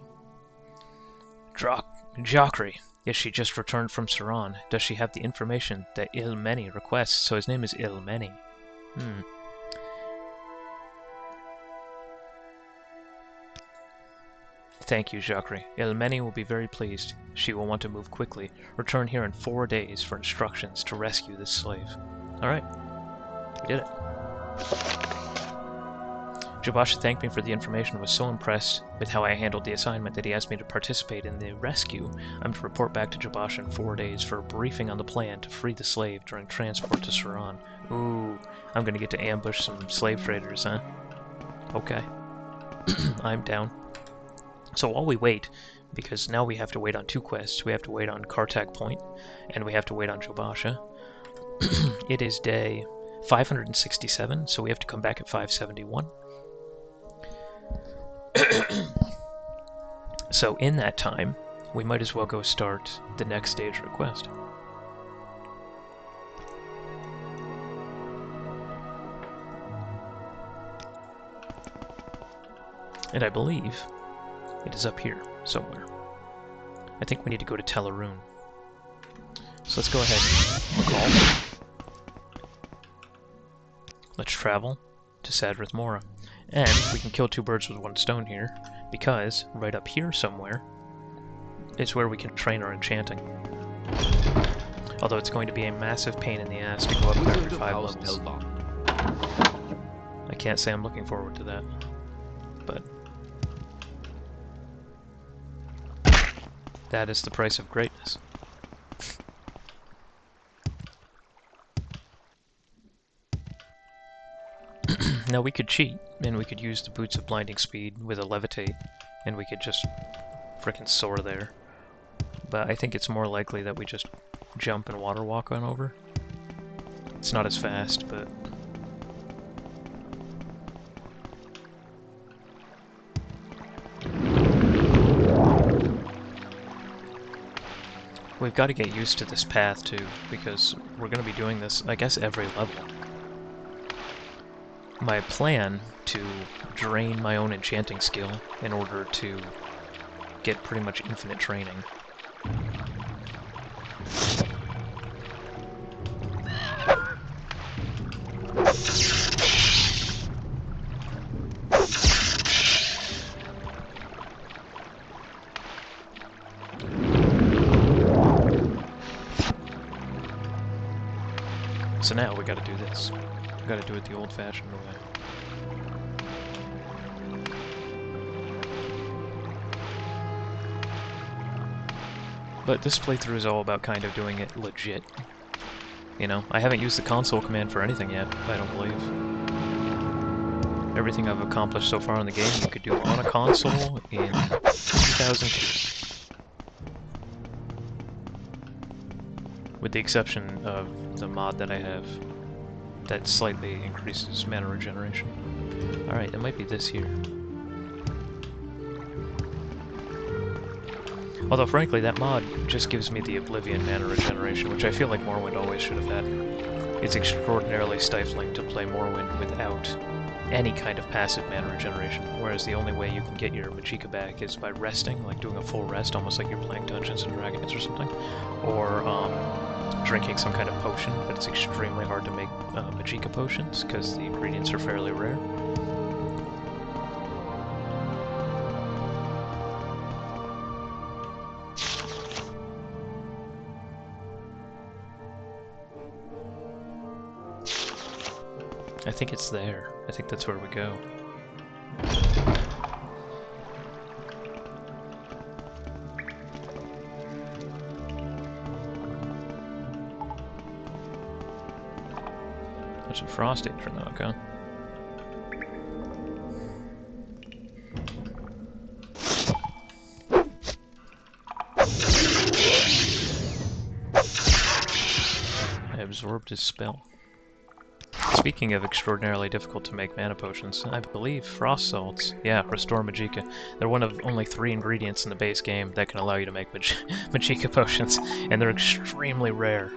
Jhakri. Yes, she just returned from Saran. Does she have the information that Ilmeni requests? So his name is Ilmeni. Thank you, Jhakri. Ilmeni will be very pleased. She will want to move quickly. Return here in 4 days for instructions to rescue this slave. Alright. We did it. Jabasha thanked me for the information and was so impressed with how I handled the assignment that he asked me to participate in the rescue. I'm to report back to Jabasha in 4 days for a briefing on the plan to free the slave during transport to Saran. Ooh, I'm gonna get to ambush some slave traders, huh? Okay. I'm down. So while we wait, because now we have to wait on 2 quests, we have to wait on Kartak Point, and we have to wait on Jabasha. It is day 567, so we have to come back at 571. So in that time, we might as well go start the next Daedric quest. And I believe it is up here somewhere. I think we need to go to Teleroon. So let's go ahead and recall. Let's travel to Sadrith Mora. And we can kill 2 birds with 1 stone here, because right up here somewhere is where we can train our enchanting. Although it's going to be a massive pain in the ass to go up there for 5 levels. I can't say I'm looking forward to that, but that is the price of greatness. Now we could cheat, and we could use the Boots of Blinding Speed with a Levitate, and we could just frickin' soar there. But I think it's more likely that we just jump and water walk on over. It's not as fast, but... we've got to get used to this path too, because we're going to be doing this, I guess, every level. My plan to drain my own enchanting skill in order to get pretty much infinite training. So now we gotta do this. We gotta do it the old-fashioned way. But this playthrough is all about kind of doing it legit. You know, I haven't used the console command for anything yet, I don't believe. Everything I've accomplished so far in the game you could do on a console in 2002. With the exception of the mod that I have that slightly increases mana regeneration. Alright, it might be this here. Although frankly, that mod just gives me the Oblivion mana regeneration, which I feel like Morrowind always should have had. It's extraordinarily stifling to play Morrowind without any kind of passive mana regeneration, whereas the only way you can get your Magicka back is by resting, like doing a full rest, almost like you're playing Dungeons and Dragons or something, or drinking some kind of potion, but it's extremely hard to make Magicka potions because the ingredients are fairly rare. I think it's there. I think that's where we go. There's a frost Atronach, huh? I absorbed his spell. Speaking of extraordinarily difficult to make mana potions, I believe frost salts, yeah, restore Magicka. They're one of only 3 ingredients in the base game that can allow you to make Magicka potions, and they're extremely rare.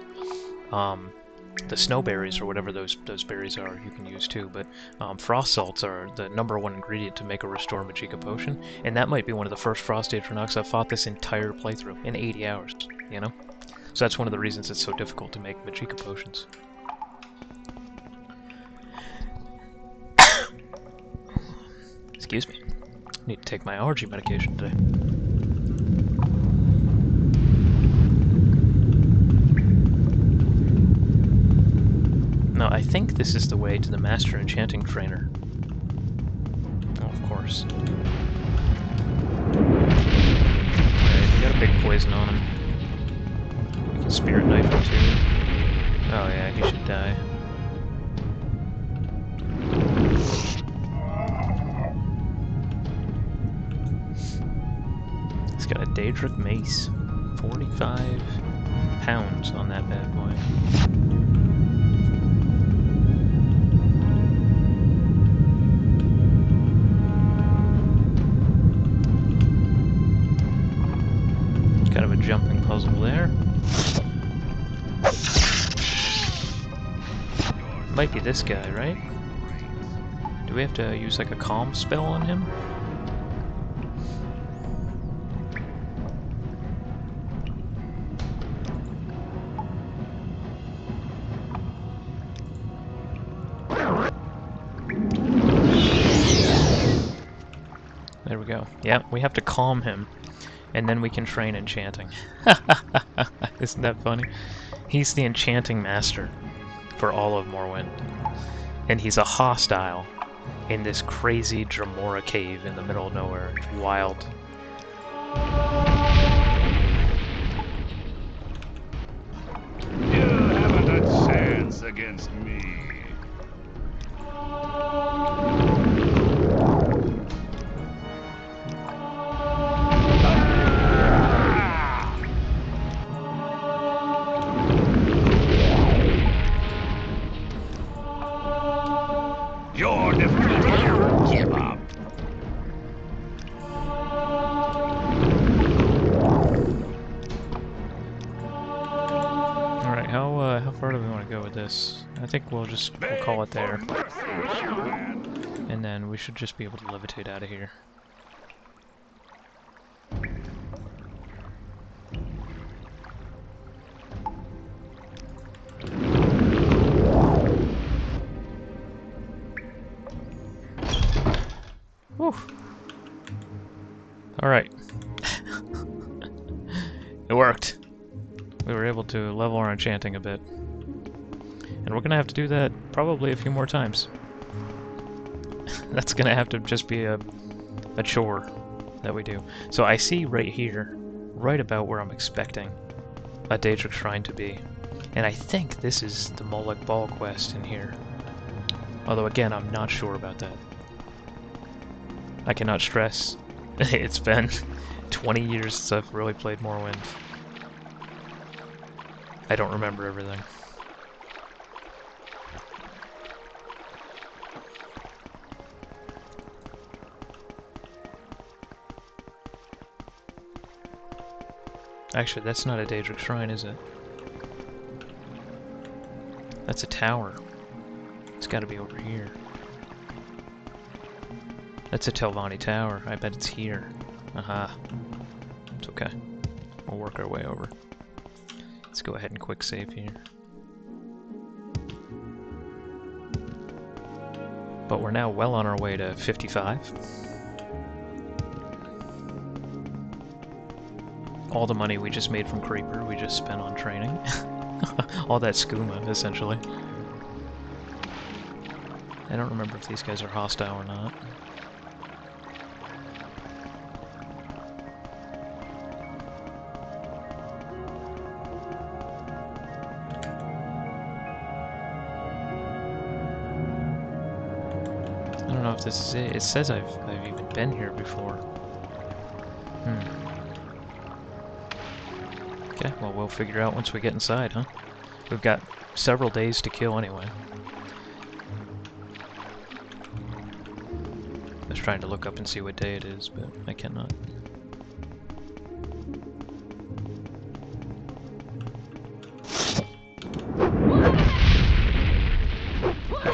the snow berries or whatever those berries are you can use too, but frost salts are the #1 ingredient to make a Restore Magicka potion, and that might be one of the first Frost Aetronox I've fought this entire playthrough in 80 hours, you know? So that's one of the reasons it's so difficult to make Magicka potions. Excuse me. Need to take my allergy medication today. No, I think this is the way to the Master Enchanting Trainer. Oh, of course. Alright, we got a big poison on him. We can Spirit Knife him too. Oh yeah, he should die. He's got a Daedric Mace. 45 pounds on that bad boy. Kind of a jumping puzzle there. Might be this guy, right? Do we have to use like a calm spell on him? There we go. Yeah, we have to calm him, and then we can train enchanting. Isn't that funny? He's the enchanting master for all of Morrowind, and he's a hostile in this crazy Dremora cave in the middle of nowhere. It's wild. You haven't a chance against me. You're defeated. Give up. All right, how far do we want to go with this? I think we'll call it there, and then we should just be able to levitate out of here. Whew. Alright. It worked. We were able to level our enchanting a bit. And we're gonna have to do that probably a few more times. That's gonna have to just be a chore that we do. So I see right here, right about where I'm expecting a Daedric Shrine to be. And I think this is the Moloch Ball quest in here. Although again, I'm not sure about that. I cannot stress, it's been 20 years since I've really played Morrowind. I don't remember everything. Actually, that's not a Daedric Shrine, is it? That's a tower. It's gotta be over here. That's a Telvanni Tower. I bet it's here. Aha. It's okay. We'll work our way over. Let's go ahead and quick save here. But we're now well on our way to 55. All the money we just made from Creeper, we just spent on training. All that skooma, essentially. I don't remember if these guys are hostile or not. I don't know if this is it. It says I've even been here before. Okay, well we'll figure out once we get inside, huh? We've got several days to kill anyway. I was trying to look up and see what day it is, but I cannot.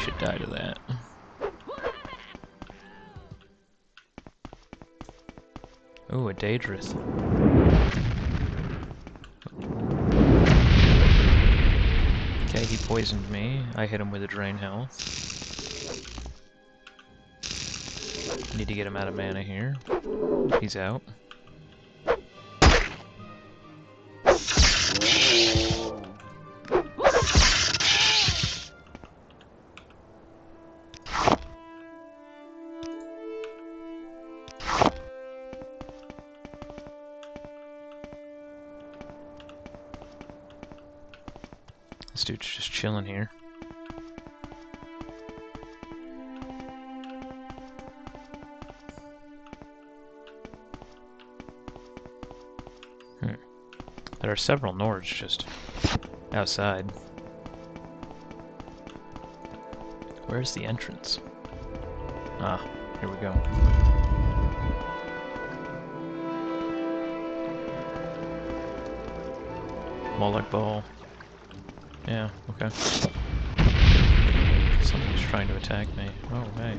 should die to that. Ooh, a Daedric. Okay, he poisoned me. I hit him with a drain health. Need to get him out of mana here. He's out. This dude's just chilling here. There are several Nords just outside. Where's the entrance? Ah, here we go. Moloch Ball. Yeah, okay. Somebody's trying to attack me. Oh, hey.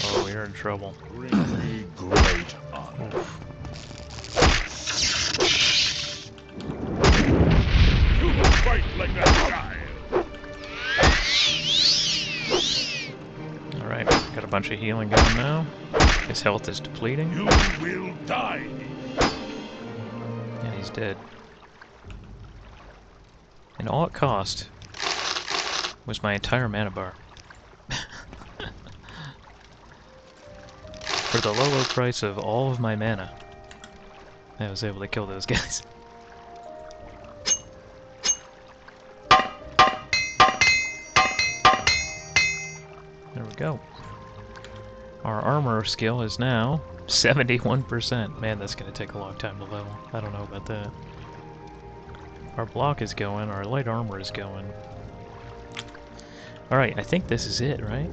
Oh, you're in trouble. Really great honor. Oof. You will fight like a child. Alright, got a bunch of healing going now. His health is depleting. You will die. And he's dead. And all it cost was my entire mana bar. For the low price of all of my mana, I was able to kill those guys. There we go. Our armor skill is now 71%. Man, that's going to take a long time to level. I don't know about that. Our block is going, our light armor is going. Alright, I think this is it, right?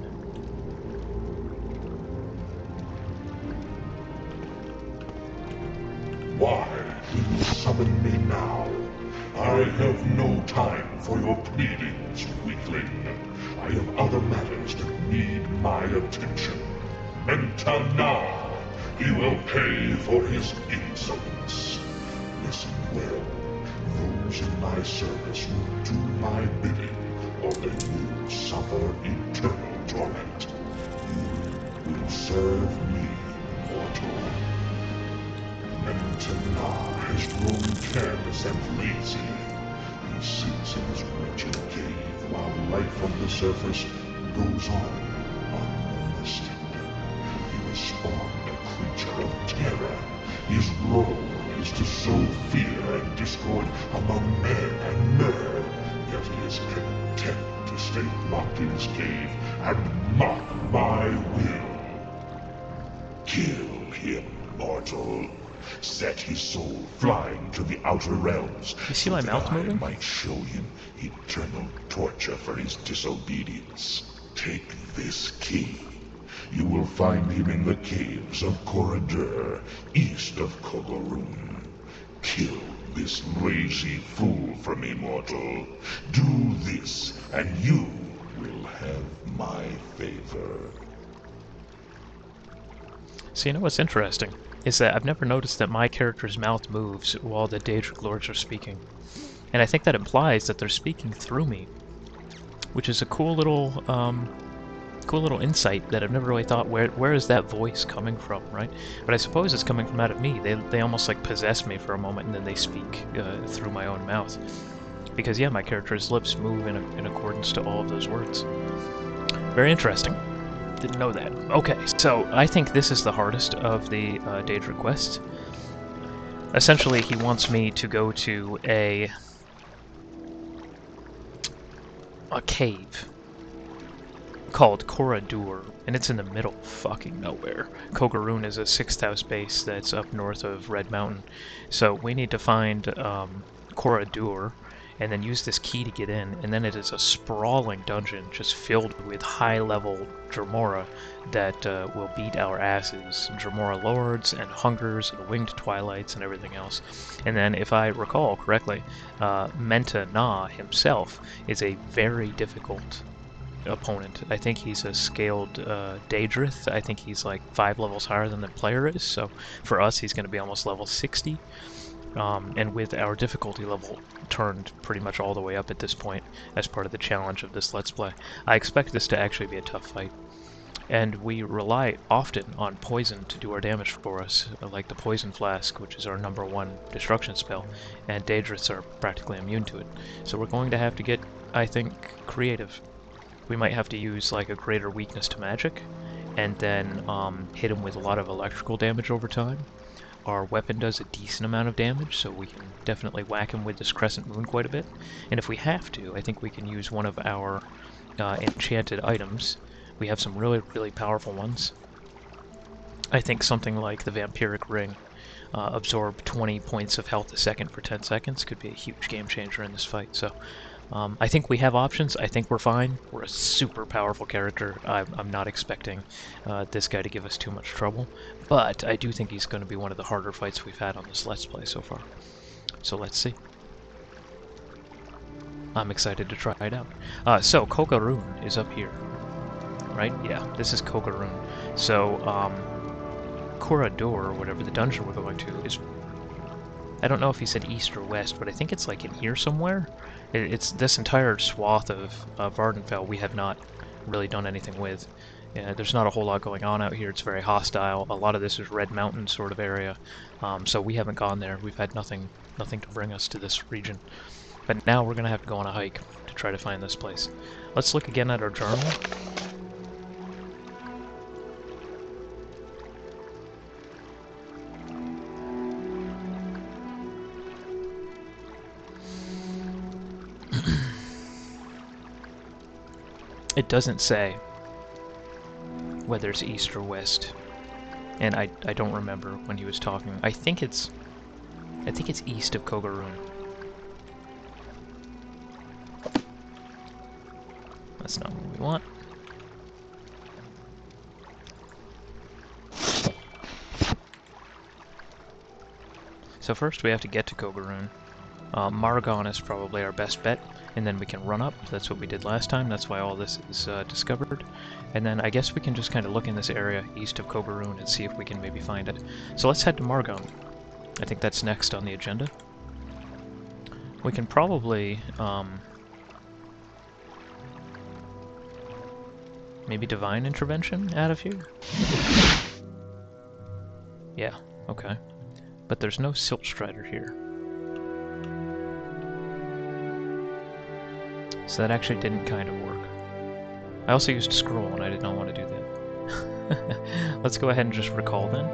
Why will you summon me now? I have no time for your pleadings, weakling. I have other matters that need my attention. Mentana, he will pay for his insolence. Listen well. Those in my service will do my bidding, or they will suffer eternal torment. You will serve me, mortal. Mentana has grown careless and lazy. He sits in his wretched cave while life on the surface goes on unmolested. He was spawned a creature of terror. His role is to sow fear and discord among men and mer. Yet he is content to stay locked in his cave and mock my will. Kill him, mortal. Set his soul flying to the outer realms. You see my mouth moving? I might show him eternal torture for his disobedience. Take this key. You will find him in the caves of Corridor, east of Kogorun. Kill this lazy fool for me, mortal. Do this, and you will have my favor. So you know what's interesting? Is that I've never noticed that my character's mouth moves while the Daedric Lords are speaking. And I think that implies that they're speaking through me. Which is a cool little insight that I've never really thought, where is that voice coming from, right? But I suppose it's coming from out of me. They almost like possess me for a moment and then they speak through my own mouth. Because yeah, my character's lips move in accordance to all of those words. Very interesting. Didn't know that. Okay, so I think this is the hardest of the Daedric quests. Essentially, he wants me to go to a cave called Corridor, and it's in the middle of fucking nowhere. Kogorun is a 6th house base that's up north of Red Mountain. So we need to find Corridor and then use this key to get in, and then it is a sprawling dungeon just filled with high-level Dremora that will beat our asses. Dremora Lords and Hungers and Winged Twilights and everything else. And then, if I recall correctly, Menta Na himself is a very difficult opponent. I think he's a scaled Daedric. I think he's like 5 levels higher than the player is, so for us he's going to be almost level 60. And with our difficulty level turned pretty much all the way up at this point as part of the challenge of this Let's Play, I expect this to actually be a tough fight. And we rely often on poison to do our damage for us, like the Poison Flask, which is our #1 destruction spell, and Daedrics are practically immune to it. So we're going to have to get, I think, creative. We might have to use like a greater weakness to magic, and then hit him with a lot of electrical damage over time. Our weapon does a decent amount of damage, so we can definitely whack him with this Crescent Moon quite a bit. And if we have to, I think we can use one of our enchanted items. We have some really, really powerful ones. I think something like the Vampiric Ring, absorb 20 points of health a second for 10 seconds, could be a huge game changer in this fight. So I think we have options. I think we're fine. We're a super powerful character. I'm not expecting this guy to give us too much trouble, but I do think he's going to be one of the harder fights we've had on this Let's Play so far. So let's see. I'm excited to try it out. So Kogarun is up here, right? Yeah, this is Kogarun. So Korador, or whatever the dungeon we're going to, is... I don't know if he said east or west, but I think it's like in here somewhere. It's this entire swath of Vardenfell we have not really done anything with. There's not a whole lot going on out here. It's very hostile. A lot of this is Red Mountain sort of area, so we haven't gone there. We've had nothing to bring us to this region. But now we're going to have to go on a hike to try to find this place. Let's look again at our journal. It doesn't say whether it's east or west, and I don't remember when he was talking. I think it's east of Kogarun. That's not what we want. So first we have to get to Kogarun. Margon is probably our best bet, and then we can run up. That's what we did last time. That's why all this is discovered. And then I guess we can just kind of look in this area east of Kogarun and see if we can maybe find it. So let's head to Margon. I think that's next on the agenda. We can probably maybe Divine Intervention out of here? Yeah, okay. But there's no Silt Strider here. So that actually didn't kind of work. I also used a scroll and I did not want to do that. Let's go ahead and just recall then.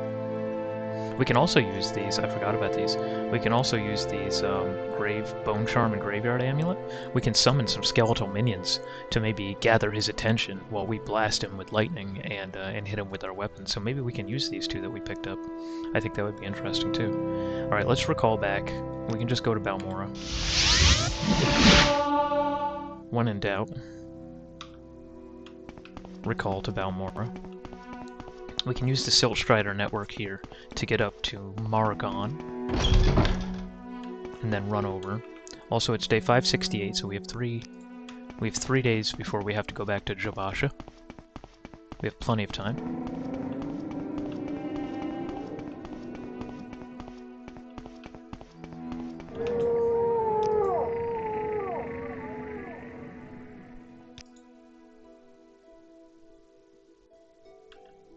We can also use these, I forgot about these. We can also use these Bone Charm and Graveyard Amulet. We can summon some skeletal minions to maybe gather his attention while we blast him with lightning and hit him with our weapons. So maybe we can use these two that we picked up. I think that would be interesting too. Alright, let's recall back. We can just go to Balmora. When in doubt, recall to Balmora. We can use the Silt Strider network here to get up to Margon, and then run over. Also, it's day 568, so we have three days before we have to go back to Jabasha. We have plenty of time.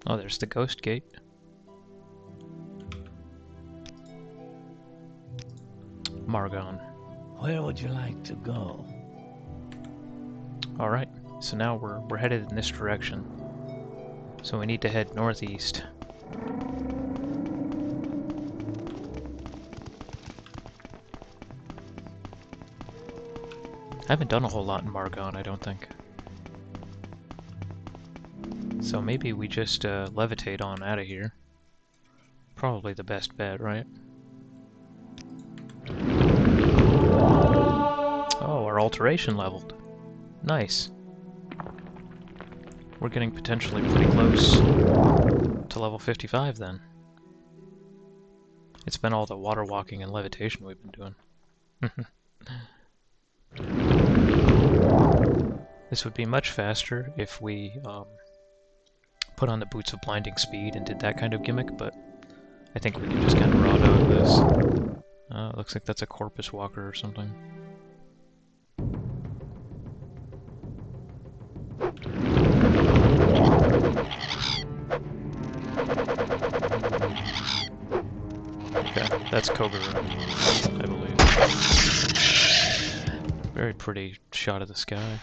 Oh, there's the Ghost Gate. Margon. Where would you like to go? Alright, so now we're headed in this direction. So we need to head northeast. I haven't done a whole lot in Margon, I don't think. So maybe we just levitate on out of here. Probably the best bet, right? alteration leveled. Nice. We're getting potentially pretty close to level 55 then. It's been all the water walking and levitation we've been doing. This would be much faster if we put on the boots of blinding speed and did that kind of gimmick, but I think we can just kind of raw dog this. It looks like that's a corpus walker or something. Okay, that's Kogaru, I believe. Very pretty shot of the sky.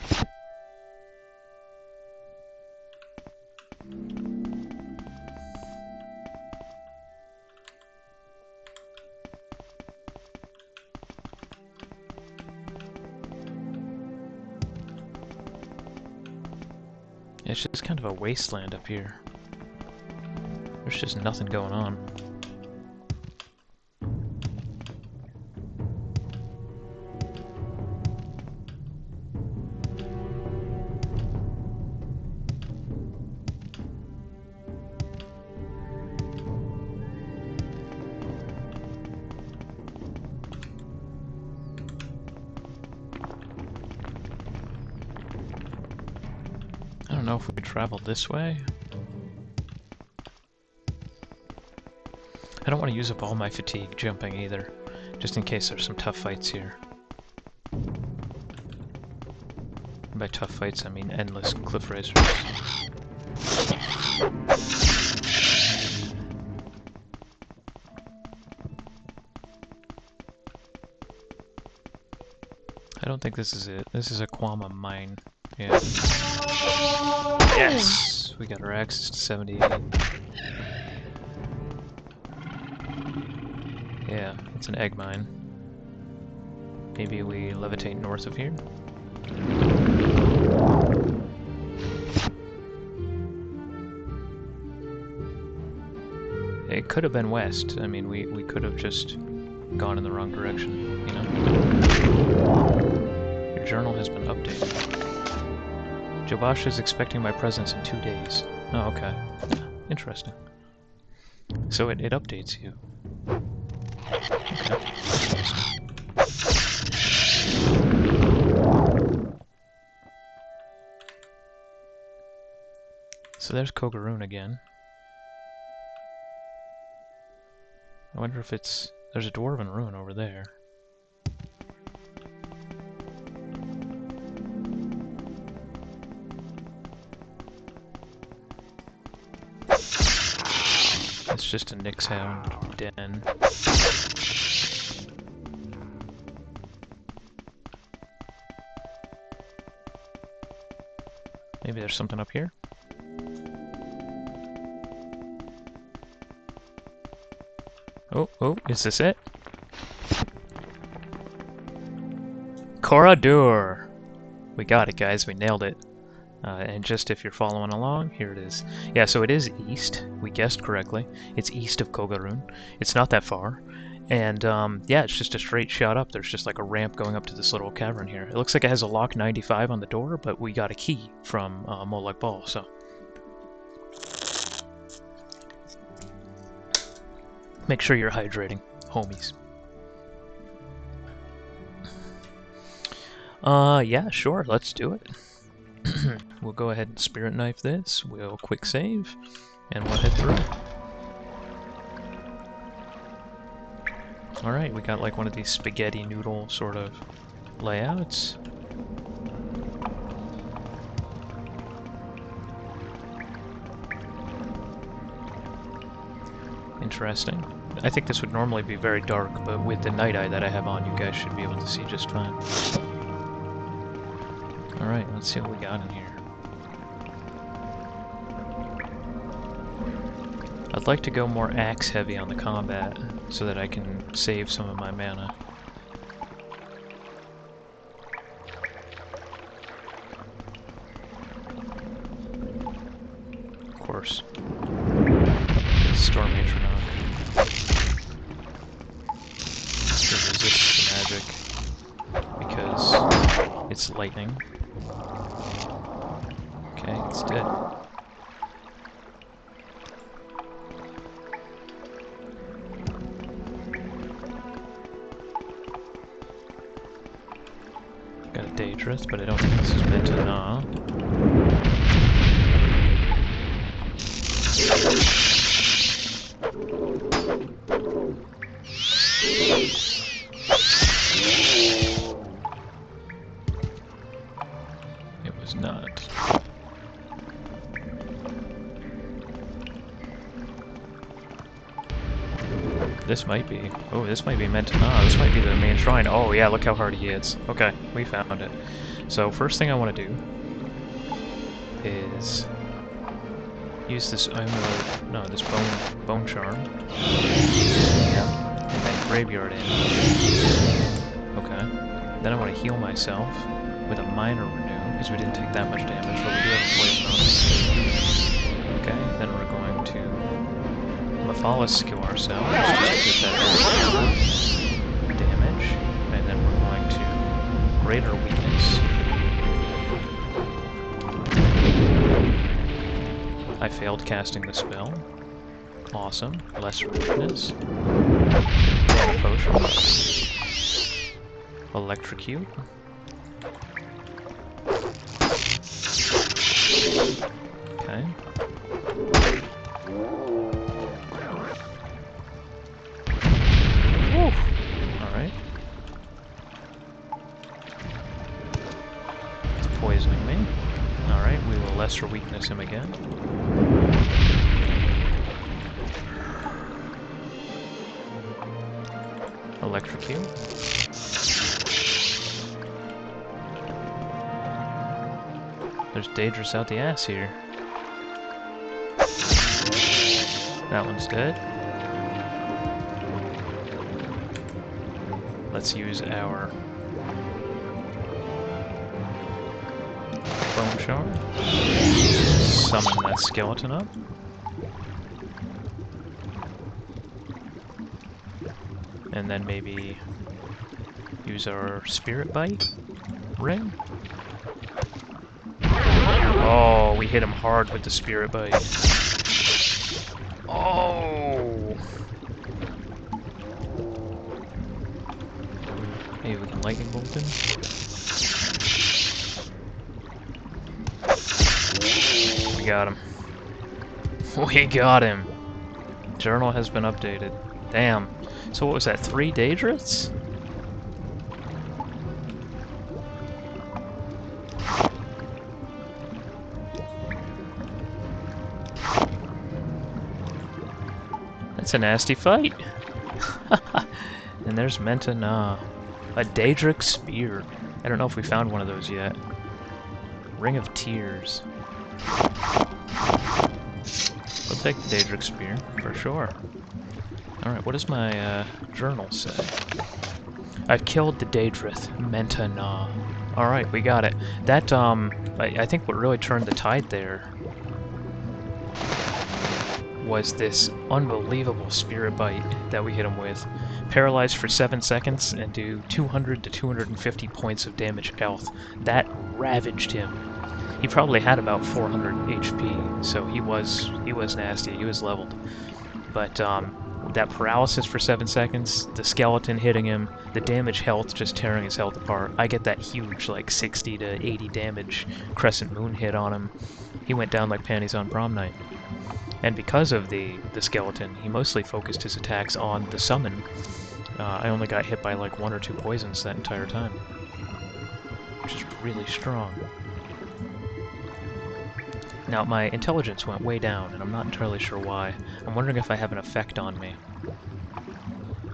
It's just kind of a wasteland up here. There's just nothing going on. I don't know if we could travel this way. I don't want to use up all my fatigue jumping either, just in case there's some tough fights here. And by tough fights, I mean endless cliff racers. I don't think this is it. This is a Kwama mine. Yeah. Yes! We got our access to 78. Yeah, it's an egg mine. Maybe we levitate north of here? It could have been west. I mean, we could have just gone in the wrong direction, you know? Your journal has been updated. Jovash is expecting my presence in 2 days. Oh, okay. Yeah, interesting. So it updates you. Okay. So there's Kogaroon again. I wonder if it's... There's a dwarven ruin over there. It's just a Nixhound den. Maybe there's something up here? Oh, is this it? Koradur! We got it, guys. We nailed it. And just if you're following along, here it is. Yeah, so it is east. We guessed correctly. It's east of Kogaroon. It's not that far. And yeah, it's just a straight shot up. There's just like a ramp going up to this little cavern here. It looks like it has a lock 95 on the door, but we got a key from Molek Ball, so. Make sure you're hydrating, homies. Yeah, sure, let's do it. We'll go ahead and spirit knife this, we'll quick save, and we'll head through. Alright, we got like one of these spaghetti noodle sort of layouts. Interesting. I think this would normally be very dark, but with the night eye that I have on, you guys should be able to see just fine. Alright, let's see what we got in here. I'd like to go more axe heavy on the combat, so that I can save some of my mana. Of course. Storm Matronach. To resist the magic, because It's lightning. Okay, it's dead. Got a Daedric, but I don't think this is meant to gnaw. It was not. This might be. Oh, this might be meant to gnaw. This might be the main shrine. Oh yeah, look how hard he hits. Okay, we found it. So first thing I want to do is use this amulet. No, this bone charm. Yeah, and then graveyard in. Okay. Then I want to heal myself with a minor renew because we didn't take that much damage, but we do have a poison on. Okay. Then we're going to Mephalis kill ourselves just to get that damage, and then we're going to greater weakness. I failed casting the spell. Awesome. Lesser weakness. Mana potion. Electrocute. Okay. Woo! Alright. It's poisoning me. Alright, we will lesser weakness him again. Electrocute. There's Daedric out the ass here. That one's dead. Let's use our bone charm. Summon that skeleton up. And then maybe use our spirit bite ring. Oh, we hit him hard with the spirit bite. Oh! Maybe we can lightning bolt him. We got him. We got him. Journal has been updated. Damn. So what was that, 3 Daedrics? That's a nasty fight. And there's meant to gnaw. A Daedric spear. I don't know if we found one of those yet. Ring of Tears. We'll take the Daedric spear, for sure. Alright, what does my journal say? I've killed the Daedric, meant to gnaw. Alright, we got it. That, I think what really turned the tide there was this unbelievable spirit bite that we hit him with. Paralyzed for 7 seconds and do 200 to 250 points of damage health. That ravaged him. He probably had about 400 HP, so he was nasty. He was leveled. But that paralysis for 7 seconds, the skeleton hitting him, the damage health just tearing his health apart. I get that huge, like 60 to 80 damage crescent moon hit on him. He went down like panties on prom night. And because of the skeleton, he mostly focused his attacks on the summon. I only got hit by like 1 or 2 poisons that entire time, which is really strong. Now, my intelligence went way down, and I'm not entirely sure why. I'm wondering if I have an effect on me.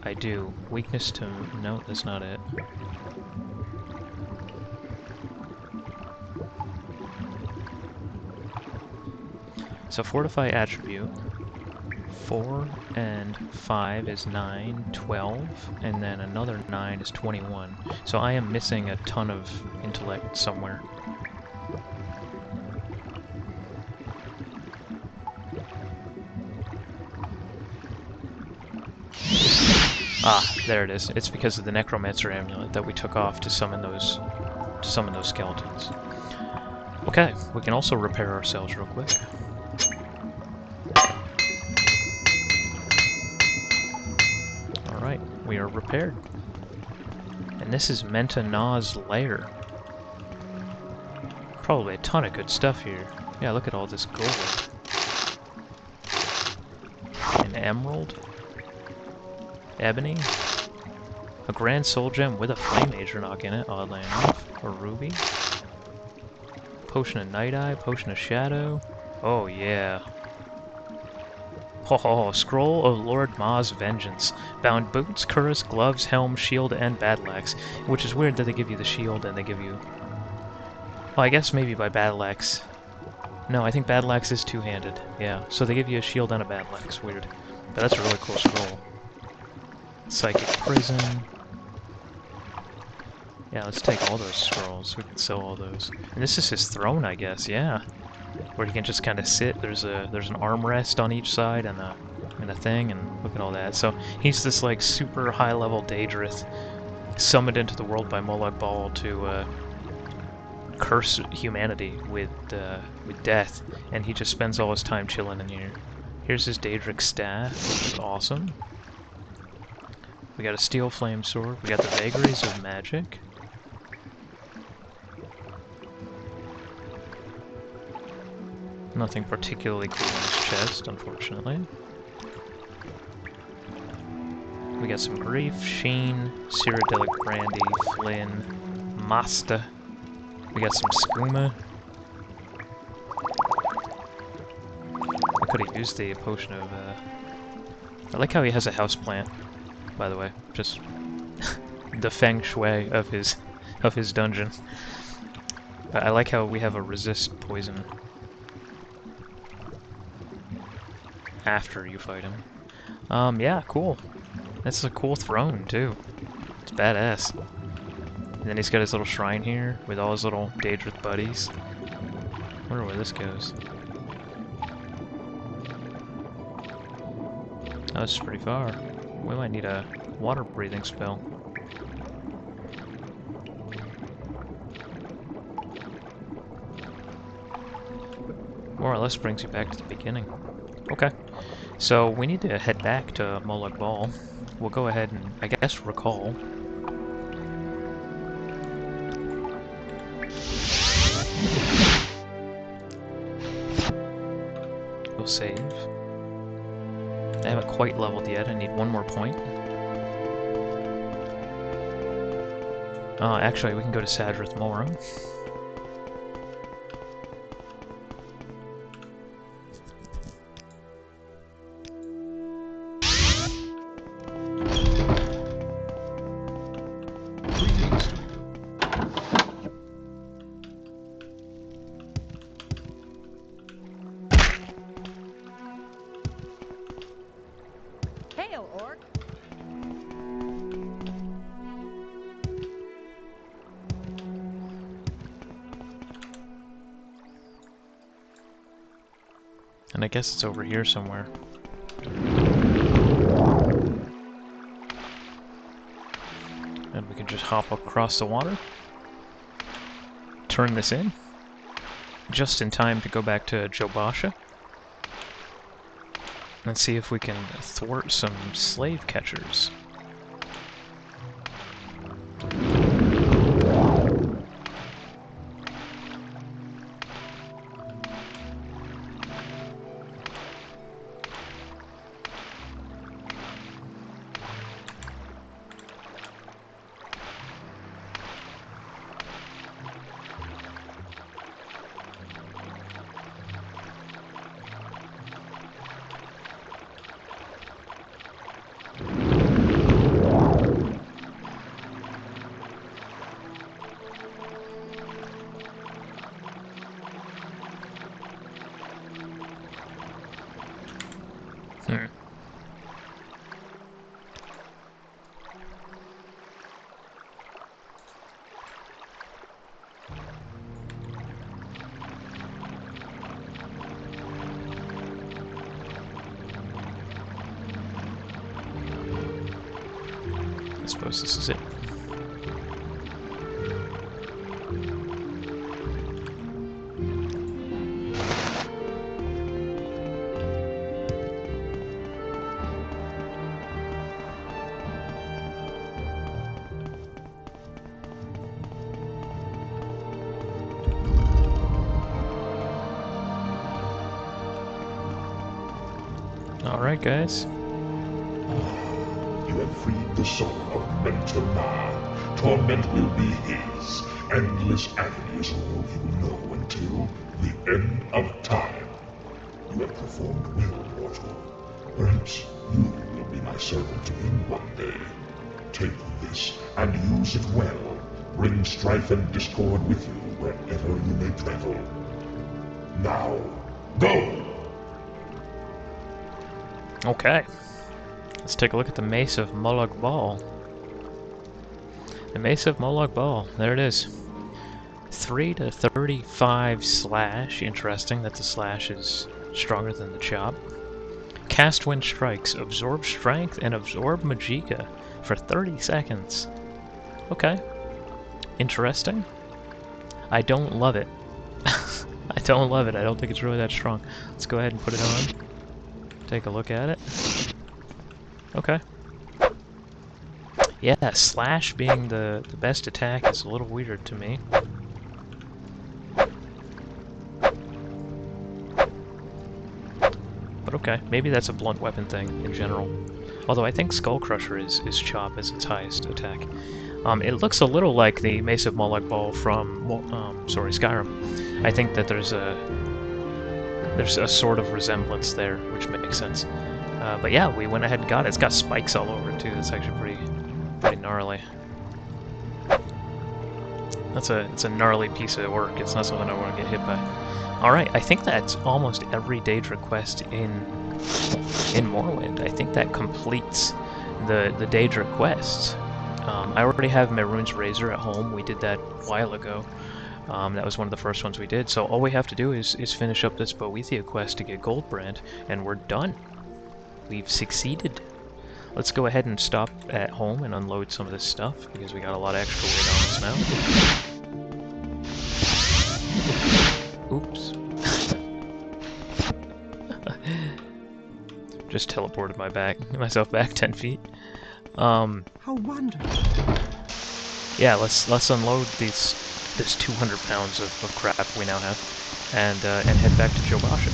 I do. Weakness to... No, that's not it. So Fortify attribute, 4 and 5 is 9, 12, and then another 9 is 21. So I am missing a ton of intellect somewhere. Ah, there it is. It's because of the Necromancer amulet that we took off to summon those to summon those skeletons. Okay, we can also repair ourselves real quick. Alright, we are repaired. And this is Menta Na's lair. Probably a ton of good stuff here. Yeah, look at all this gold. An emerald. Ebony. A grand soul gem with a flame Adrianock in it, oddly enough. A ruby. Potion of Night Eye, Potion of Shadow. Oh yeah. Oh, Scroll of Lord Ma's Vengeance. Bound boots, cuirass, gloves, helm, shield, and battle axe. Which is weird that they give you the shield and they give you... Well, I guess maybe by battle axe. No, I think battle axe is two-handed. Yeah, so they give you a shield and a battle axe. Weird. But that's a really cool scroll. Psychic Prison. Yeah, let's take all those scrolls. We can sell all those. And this is his throne, I guess. Yeah, where he can just kind of sit. There's an armrest on each side and a thing, and look at all that. So he's this like super high-level Daedric, summoned into the world by Molag Bal to curse humanity with death, and he just spends all his time chilling in here. Here's his Daedric staff, which is awesome. We got a steel flame sword. We got the vagaries of magic. Nothing particularly cool in his chest, unfortunately. We got some grief, sheen, cyrodiilic brandy, flynn, masta. We got some skooma. I could have used the potion of, I like how he has a houseplant, by the way. Just the feng shui of his dungeon. I like how we have a resist poison after you fight him. Yeah, cool. That's a cool throne, too. It's badass. And then he's got his little shrine here with all his little Daedric buddies. Wonder where this goes. Oh, this is pretty far. We might need a water breathing spell. More or less brings you back to the beginning. Okay. So we need to head back to Molag Bal. We'll go ahead and, I guess, recall. We'll save. I haven't quite leveled yet. I need one more point. Actually, we can go to Sadrith Mora. Hail, orc. And I guess it's over here somewhere. And we can just hop across the water. Turn this in. Just in time to go back to Jobasha. And see if we can thwart some slave catchers. I suppose this is it. Alright, guys. You have freed the soul of Mentor. Torment will be his. Endless agony is all he will know until the end of time. You have performed well, mortal. Perhaps you will be my servant again one day. Take this and use it well. Bring strife and discord with you wherever you may travel. Now, go! Okay. Let's take a look at the Mace of Molag Bal. The Mace of Molag Bal. There it is. 3 to 35 slash. Interesting that the slash is stronger than the chop. Cast when strikes. Absorb strength and absorb Magicka for 30 seconds. Okay. Interesting. I don't love it. I don't love it. I don't think it's really that strong. Let's go ahead and put it on. Take a look at it. Okay. Yeah, slash being the best attack is a little weird to me. But okay, maybe that's a blunt weapon thing in general. Although I think Skull Crusher is chop as its highest attack. It looks a little like the Mace of Molag Bal from Skyrim. I think that there's a sort of resemblance there, which makes sense. But yeah, we went ahead and got it. It's got spikes all over it too. That's actually pretty gnarly. It's a gnarly piece of work. It's not something I want to get hit by. Alright, I think that's almost every Daedric quest in Morrowind. I think that completes the Daedric quests. I already have Mehrunes Razor at home. We did that a while ago. That was one of the first ones we did. So all we have to do is finish up this Boethia quest to get Goldbrand, and we're done. We've succeeded. Let's go ahead and stop at home and unload some of this stuff, because we got a lot of extra weight on us now. Oops. Just teleported myself back 10 feet. How wonderful. Yeah, let's unload this 200 pounds of crap we now have, and head back to Jobasha.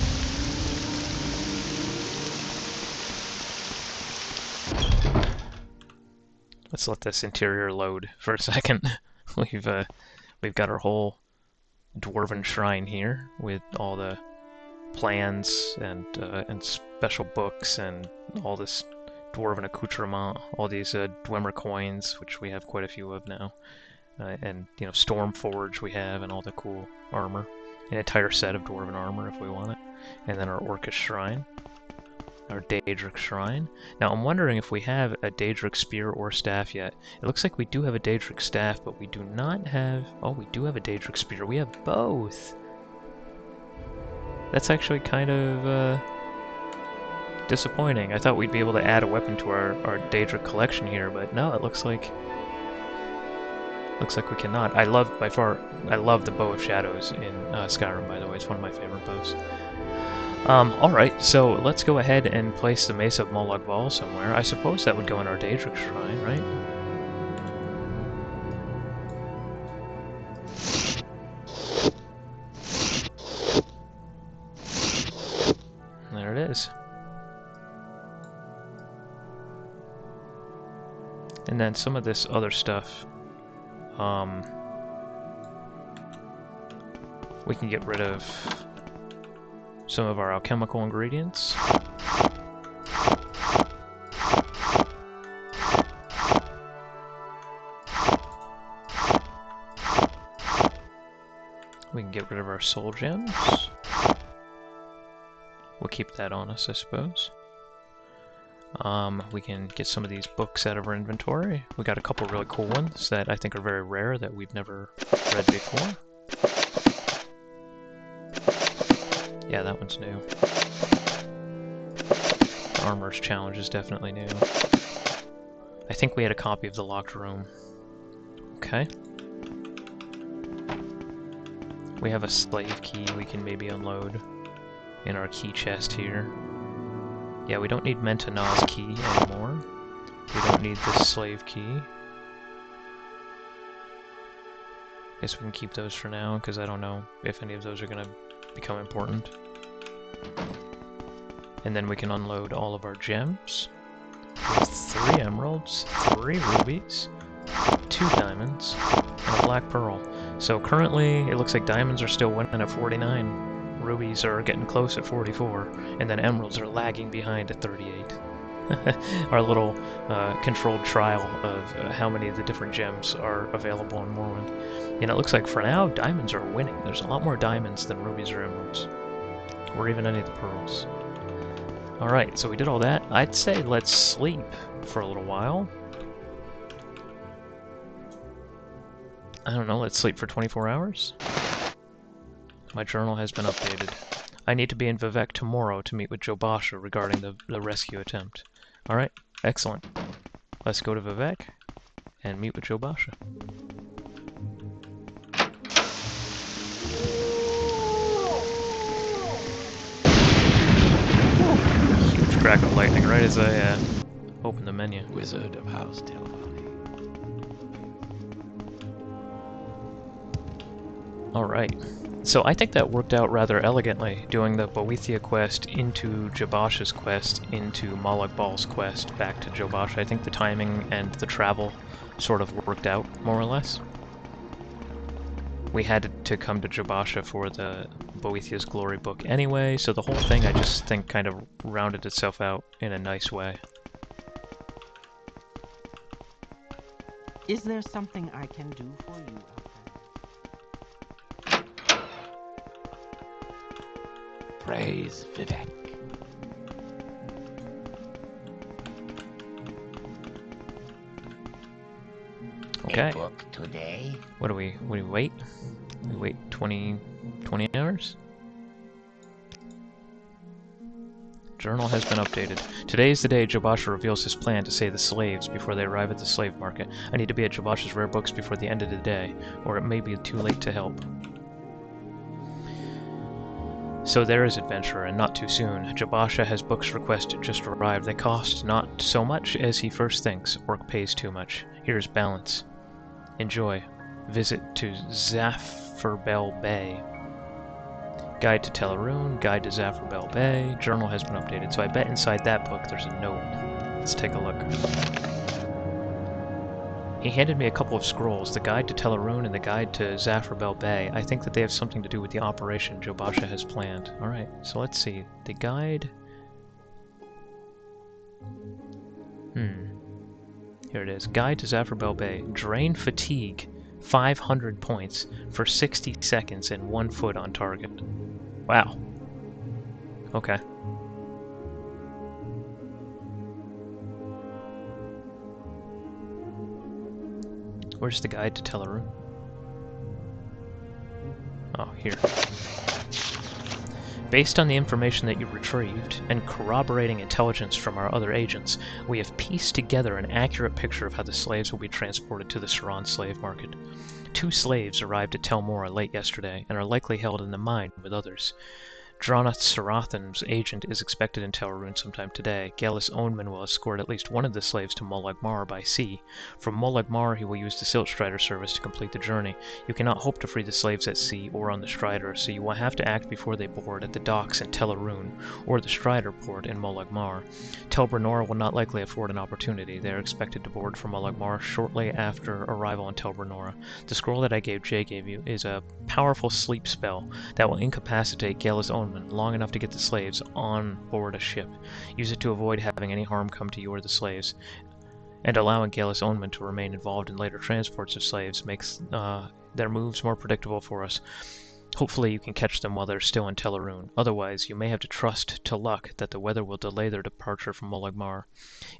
Let's let this interior load for a second. We've got our whole dwarven shrine here with all the plans and special books and all this dwarven accoutrement, all these Dwemer coins, which we have quite a few of now, and Stormforge we have, and all the cool armor, an entire set of dwarven armor if we want it, and then our Orcish shrine. Our Daedric Shrine. Now, I'm wondering if we have a Daedric Spear or Staff yet. It looks like we do have a Daedric Staff, but we do not have... Oh, we do have a Daedric Spear. We have both! That's actually kind of disappointing. I thought we'd be able to add a weapon to our Daedric collection here, but no, it looks like we cannot. I love the Bow of Shadows in Skyrim, by the way. It's one of my favorite bows. Alright, so let's go ahead and place the Mace of Molag Bal somewhere. I suppose that would go in our Daedric Shrine, right? There it is. And then some of this other stuff, we can get rid of some of our alchemical ingredients. We can get rid of our soul gems. We'll keep that on us, I suppose. We can get some of these books out of our inventory. We got a couple really cool ones that I think are very rare that we've never read before. Yeah, that one's new. Armor's Challenge is definitely new. I think we had a copy of the Locked Room. Okay. We have a slave key we can maybe unload in our key chest here. Yeah, we don't need Mentana's key anymore. We don't need this slave key. Guess we can keep those for now, because I don't know if any of those are going to become important. And then we can unload all of our gems. 3 emeralds, 3 rubies, 2 diamonds, and a black pearl. So currently, it looks like diamonds are still winning at 49, rubies are getting close at 44, and then emeralds are lagging behind at 38. Our little controlled trial of how many of the different gems are available in Morrowind. And it looks like for now, diamonds are winning. There's a lot more diamonds than rubies or emeralds, or even any of the pearls. Alright, so we did all that. I'd say let's sleep for a little while. I don't know, let's sleep for 24 hours? My journal has been updated. I need to be in Vivec tomorrow to meet with Jobasha regarding the rescue attempt. Alright, excellent. Let's go to Vivec and meet with Jobasha. Huge crack of lightning right as I open the menu. Wizard of House Delphi. Alright, so I think that worked out rather elegantly, doing the Boethia quest into Jobasha's quest into Molag Bal's quest back to Jobasha. I think the timing and the travel sort of worked out, more or less. We had to come to Jobasha for the Boethia's Glory book anyway, so the whole thing I just think kind of rounded itself out in a nice way. Is there something I can do for you, Outlander? Praise Vivek. Okay. A book today? What do we wait? We wait 20 hours? Journal has been updated. Today is the day Jobasha reveals his plan to save the slaves before they arrive at the slave market. I need to be at Jobasha's rare books before the end of the day, or it may be too late to help. So there is adventure, and not too soon. Jobasha has books requested just arrived. They cost not so much as he first thinks. Orc pays too much. Here's balance. Enjoy. Visit to Zaffirbel Bay. Guide to Telarune, Guide to Zaffirbel Bay. Journal has been updated, so I bet inside that book there's a note. Let's take a look. He handed me a couple of scrolls, the Guide to Telarune and the Guide to Zaffirbel Bay. I think that they have something to do with the operation Jobasha has planned. Alright, so let's see. The guide... Here it is. Guide to Zaffirbel Bay. Drain fatigue. 500 points for 60 seconds and 1 foot on target. Wow. Okay. Where's the guide to Telarune? Oh, here. Based on the information that you retrieved, and corroborating intelligence from our other agents, we have pieced together an accurate picture of how the slaves will be transported to the Saran slave market. 2 slaves arrived at Tel Mora late yesterday, and are likely held in the mine with others. Dronath Sarathan's agent is expected in Telarune sometime today. Galus Ownman will escort at least one of the slaves to Molag Mar by sea. From Molag Mar he will use the Silt Strider service to complete the journey. You cannot hope to free the slaves at sea or on the Strider, so you will have to act before they board at the docks in Telarune, or the Strider port in Molag Mar. Tel Brenora will not likely afford an opportunity. They are expected to board from Molag Mar shortly after arrival in Tel Brenora. The scroll that Jay gave you is a powerful sleep spell that will incapacitate Galus Ownman long enough to get the slaves on board a ship. Use it to avoid having any harm come to you or the slaves, and allowing Galus Ownman to remain involved in later transports of slaves makes their moves more predictable for us. Hopefully you can catch them while they're still in Telarune. Otherwise, you may have to trust to luck that the weather will delay their departure from Molag Mar.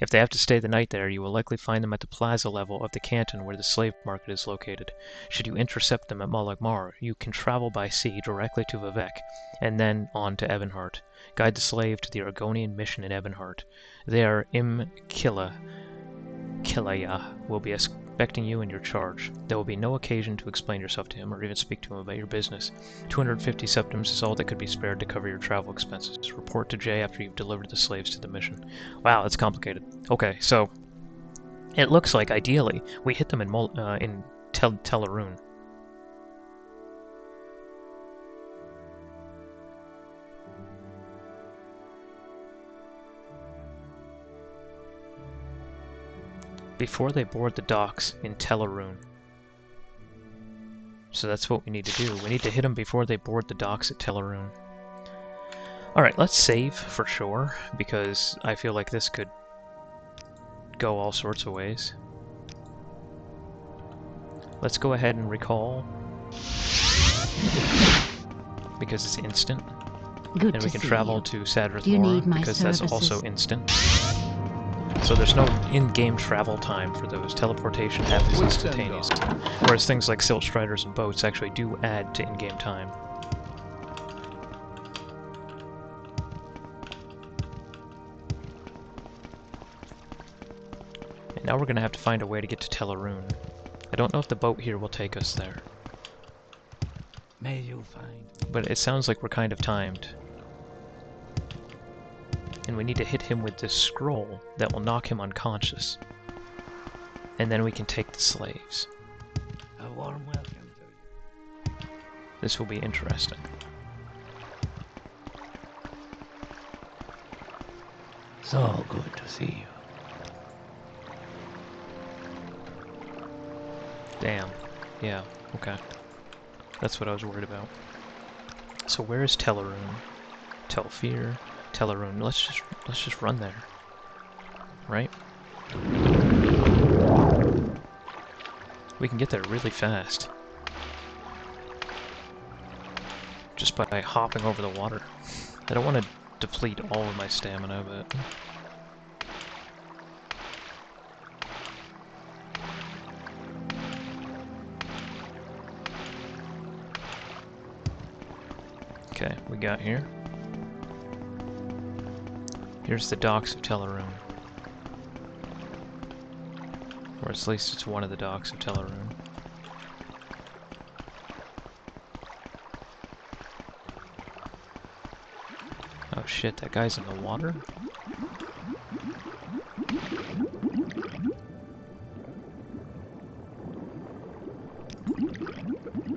If they have to stay the night there, you will likely find them at the plaza level of the canton where the slave market is located. Should you intercept them at Molag Mar, you can travel by sea directly to Vivec, and then on to Ebonheart. Guide the slave to the Argonian mission in Ebonheart. There, Kilaya will be expecting you in your charge. There will be no occasion to explain yourself to him or even speak to him about your business. 250 septims is all that could be spared to cover your travel expenses. Report to Jay after you've delivered the slaves to the mission. Wow, that's complicated. Okay, so it looks like ideally we hit them in Telarune. before they board the docks in Telarune. So that's what we need to do. We need to hit them before they board the docks at Telarune. Alright, let's save for sure, because I feel like this could go all sorts of ways. Let's go ahead and recall, because it's instant. Good And to we can see travel you. to Sadrith Do you Mora, need my because that's services? also instant. So there's no in-game travel time for those. Teleportation happens instantaneously. Whereas things like Silt Striders and boats actually do add to in-game time. And now we're going to have to find a way to get to Telarune. I don't know if the boat here will take us there. May you find. But it sounds like we're kind of timed. And we need to hit him with this scroll that will knock him unconscious. And then we can take the slaves. A warm welcome to you. This will be interesting. So good to see you. Damn. Yeah, okay. That's what I was worried about. So where is Telarune? Telfir, Telarune. Let's just run there. Right? We can get there really fast. Just by hopping over the water. I don't want to deplete all of my stamina, but... Okay, we got here. Here's the docks of Telarune. Or at least it's one of the docks of Telarune. Oh shit, that guy's in the water?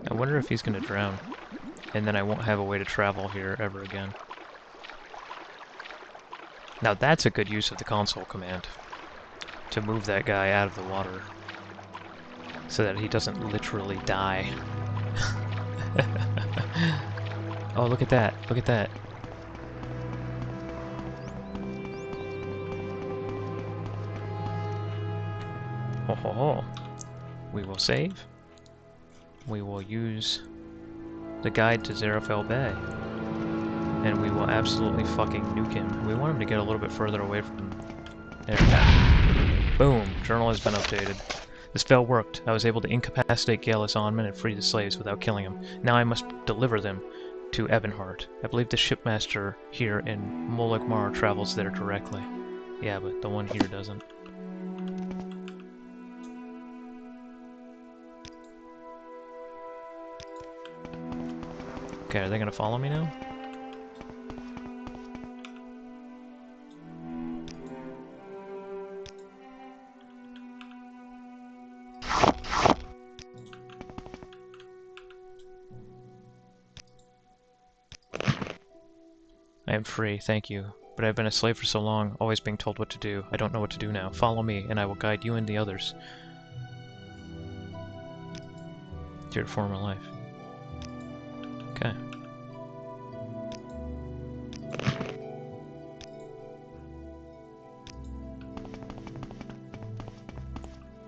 I wonder if he's gonna drown. And then I won't have a way to travel here ever again. Now that's a good use of the console command. To move that guy out of the water. So that he doesn't literally die. Oh, look at that. Look at that. Ho ho ho. We will save. We will use the guide to Zarafel Bay. And we will absolutely fucking nuke him. We want him to get a little bit further away from... There. Boom. Journal has been updated. The spell worked. I was able to incapacitate Galus Onman and free the slaves without killing him. Now I must deliver them to Ebonheart. I believe the shipmaster here in Molech Mar travels there directly. Yeah, but the one here doesn't. Okay, are they gonna follow me now? I am free, thank you. But I've been a slave for so long, always being told what to do. I don't know what to do now. Follow me, and I will guide you and the others to your former life. Okay.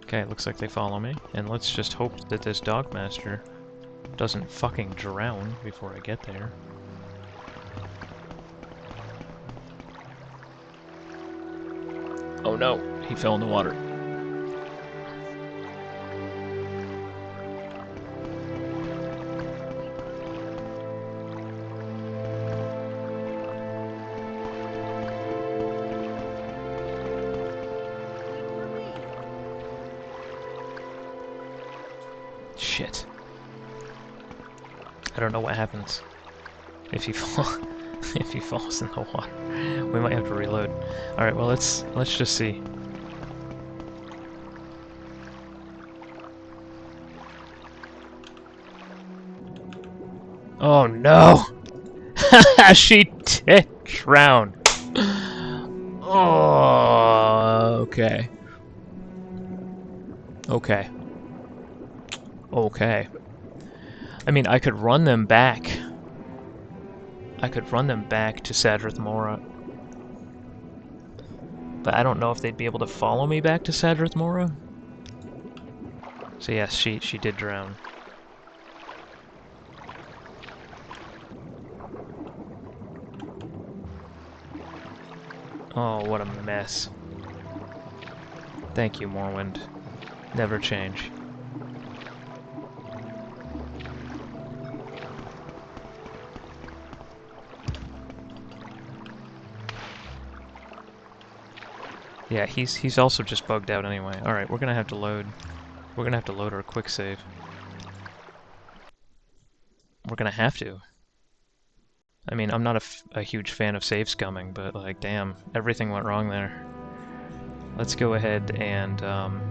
Okay, looks like they follow me. And let's just hope that this Dogmaster doesn't fucking drown before I get there. Oh no, he fell in the water. Shit. I don't know what happens if he if he falls in the water. We might have to reload. All right, well let's just see. Oh no! She did drown. Oh, okay. Okay. Okay. I mean, I could run them back. I could run them back to Sadrith Mora. But I don't know if they'd be able to follow me back to Sadrith Mora. So yes, she did drown. Oh, what a mess. Thank you, Morrowind. Never change. Yeah, he's also just bugged out anyway. Alright, we're gonna have to load. We're gonna have to load our quick save. We're gonna have to. I mean, I'm not a huge fan of save scumming, but like, damn, everything went wrong there. Let's go ahead and, Your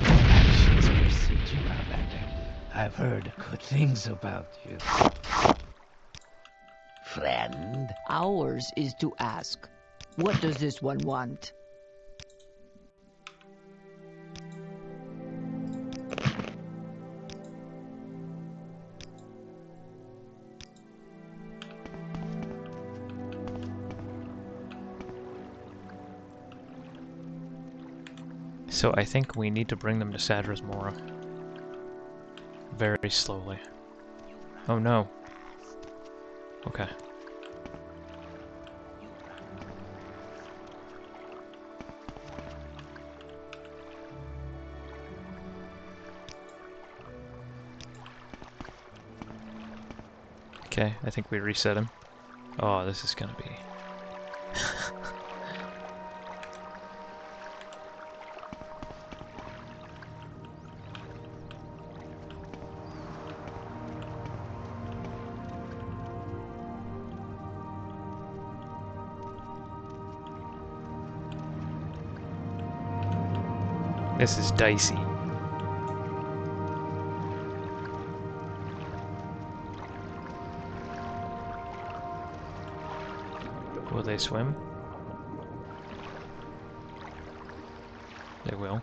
actions precede you, Outlander. I've heard good things about you. Friend? Ours is to ask. What does this one want? so I think we need to bring them to Sadrith Mora. Very slowly. Oh no. Okay. Okay, I think we reset him. Oh, this is gonna be... This is dicey. Will they swim? They will.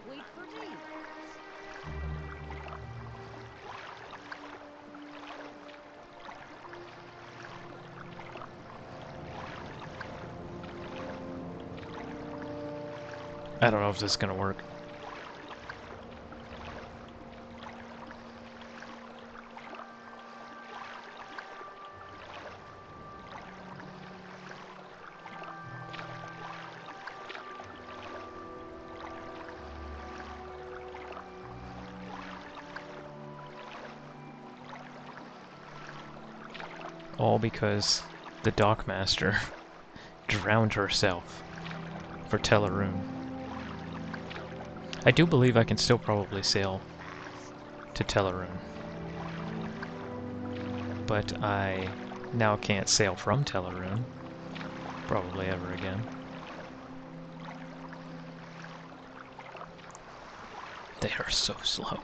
Wait for me. I don't know if this is gonna work. All because the Dockmaster drowned herself for Teleroon. I do believe I can still probably sail to Teleroon. But I now can't sail from Teleroon. Probably ever again. They are so slow.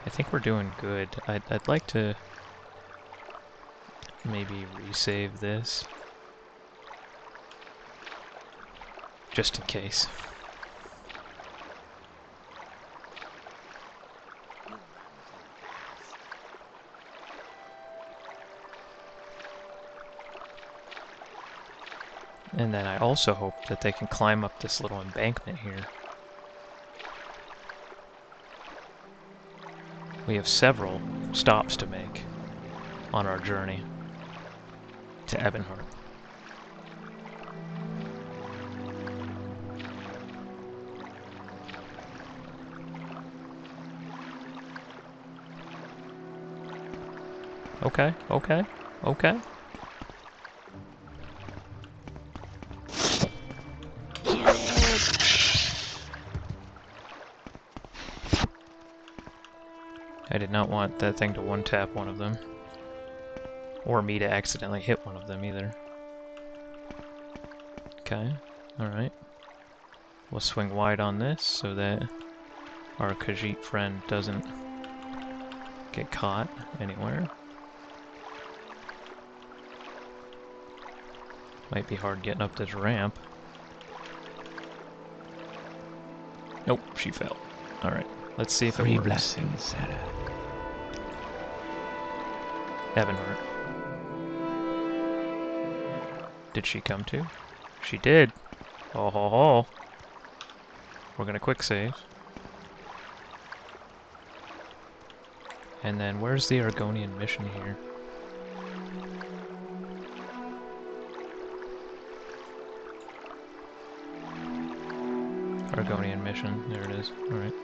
I think we're doing good. I'd like to maybe resave this. Just in case. You run so fast. And then I also hope that they can climb up this little embankment here. We have several stops to make on our journey to Ebonheart. Okay, okay, okay. I did not want that thing to one-tap one of them. Or me to accidentally hit one of them either. Okay, alright. We'll swing wide on this so that our Khajiit friend doesn't get caught anywhere. Might be hard getting up this ramp. Nope, she fell. Alright, let's see if it works. Blessings, Sarah. Evanhart. Did she come to? She did. Oh ho ho. We're gonna quick save. And then where's the Argonian mission here? Argonian mission, there it is. Alright.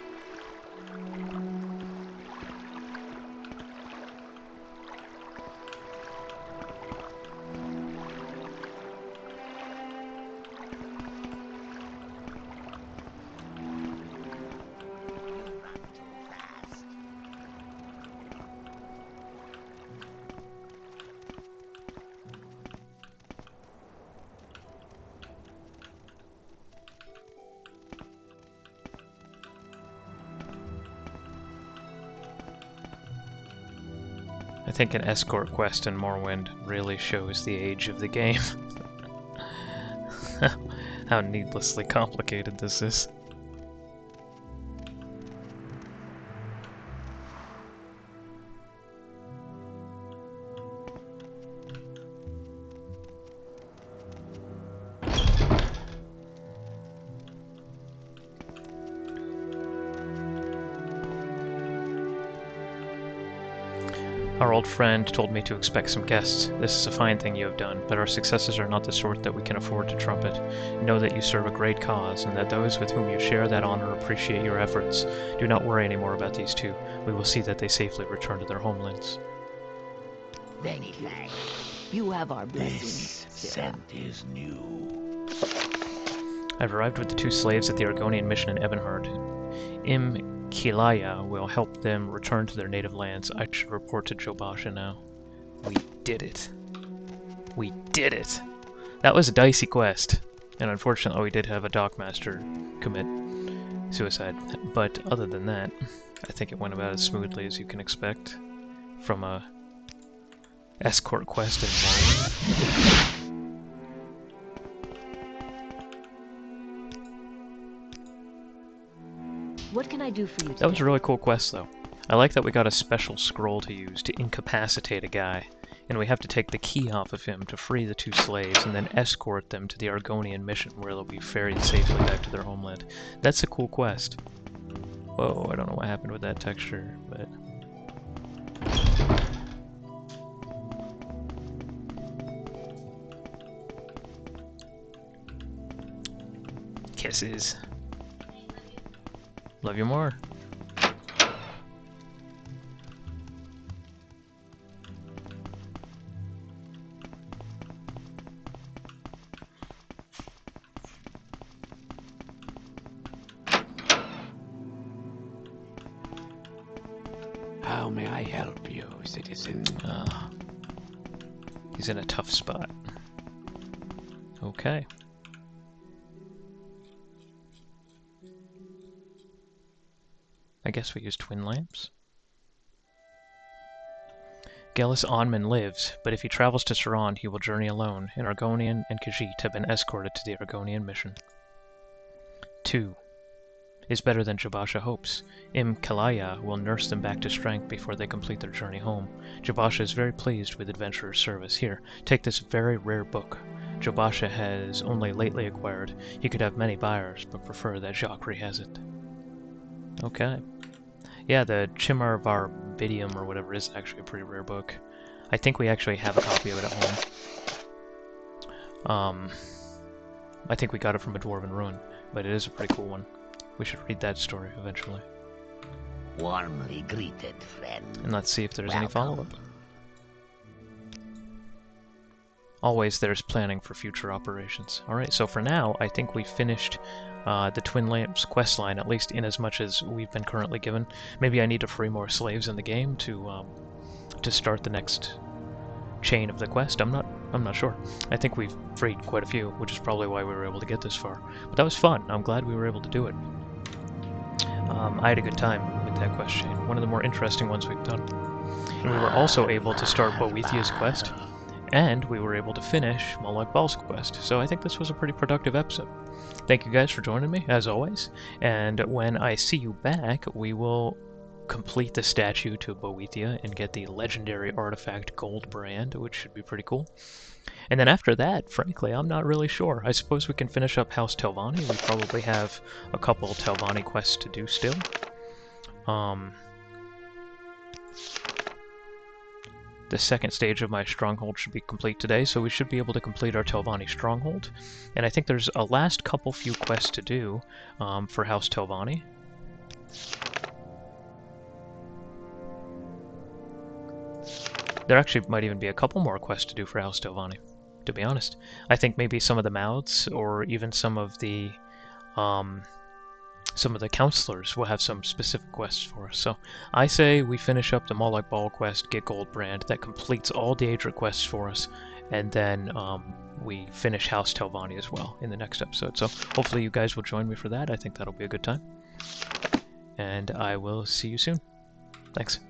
I think an escort quest in Morrowind really shows the age of the game. How needlessly complicated this is. Our old friend told me to expect some guests. This is a fine thing you have done, but our successes are not the sort that we can afford to trumpet. Know that you serve a great cause, and that those with whom you share that honor appreciate your efforts. Do not worry any more about these two. We will see that they safely return to their homelands. Many thanks. You have our blessings, This Sarah. scent is new. I've arrived with the two slaves at the Argonian mission in Ebonheart. Kilaya will help them return to their native lands. I should report to Jobasha now. We did it. We did it! That was a dicey quest, and unfortunately we did have a dockmaster commit suicide. But other than that, I think it went about as smoothly as you can expect from a escort quest in Morrowind. What can I do for you today? That was a really cool quest, though. I like that we got a special scroll to use to incapacitate a guy, and we have to take the key off of him to free the two slaves and then escort them to the Argonian mission where they'll be ferried safely back to their homeland. That's a cool quest. Whoa, I don't know what happened with that texture, but... Kisses. Love you more. How may I help you, citizen? He's in a tough spot. Okay. I guess we use twin lamps. Gelis Onman lives, but if he travels to Saran, he will journey alone, and Argonian and Khajiit have been escorted to the Argonian mission. 2. Is better than Jabasha hopes. Kalaya will nurse them back to strength before they complete their journey home. Jabasha is very pleased with Adventurer's service. Here, take this very rare book. Jabasha has only lately acquired. He could have many buyers, but prefer that Jhakri has it. Okay. Yeah, the Chimar Barbidium or whatever is actually a pretty rare book. I think we actually have a copy of it at home. I think we got it from a Dwarven ruin, but it is a pretty cool one. We should read that story eventually. Warmly greeted, friend. And let's see if there's any follow-up. always there's planning for future operations. Alright, so for now, I think we finished the Twin Lamps quest line, at least in as much as we've been currently given. Maybe I need to free more slaves in the game to start the next chain of the quest. I'm not sure. I think we've freed quite a few, which is probably why we were able to get this far. But that was fun. I'm glad we were able to do it. I had a good time with that quest chain. One of the more interesting ones we've done. And we were also able to start Boethiah's quest, and we were able to finish Molag Bal's quest. So I think this was a pretty productive episode. Thank you guys for joining me, as always. And when I see you back, we will complete the statue to Boethiah and get the legendary artifact Gold Brand, which should be pretty cool. And then after that, frankly, I'm not really sure. I suppose we can finish up House Telvanni. We probably have a couple Telvanni quests to do still. The second stage of my stronghold should be complete today, so we should be able to complete our Telvanni stronghold. And I think there's a last couple few quests to do for House Telvanni. There actually might even be a couple more quests to do for House Telvanni, to be honest. I think maybe some of the mouths, or even some of the counselors will have some specific quests for us. So I say we finish up the Molag Bal quest, get Gold Brand. That completes all Daedric quests for us, and then we finish House Telvanni as well in the next episode. So hopefully you guys will join me for that. I think that'll be a good time. And I will see you soon. Thanks.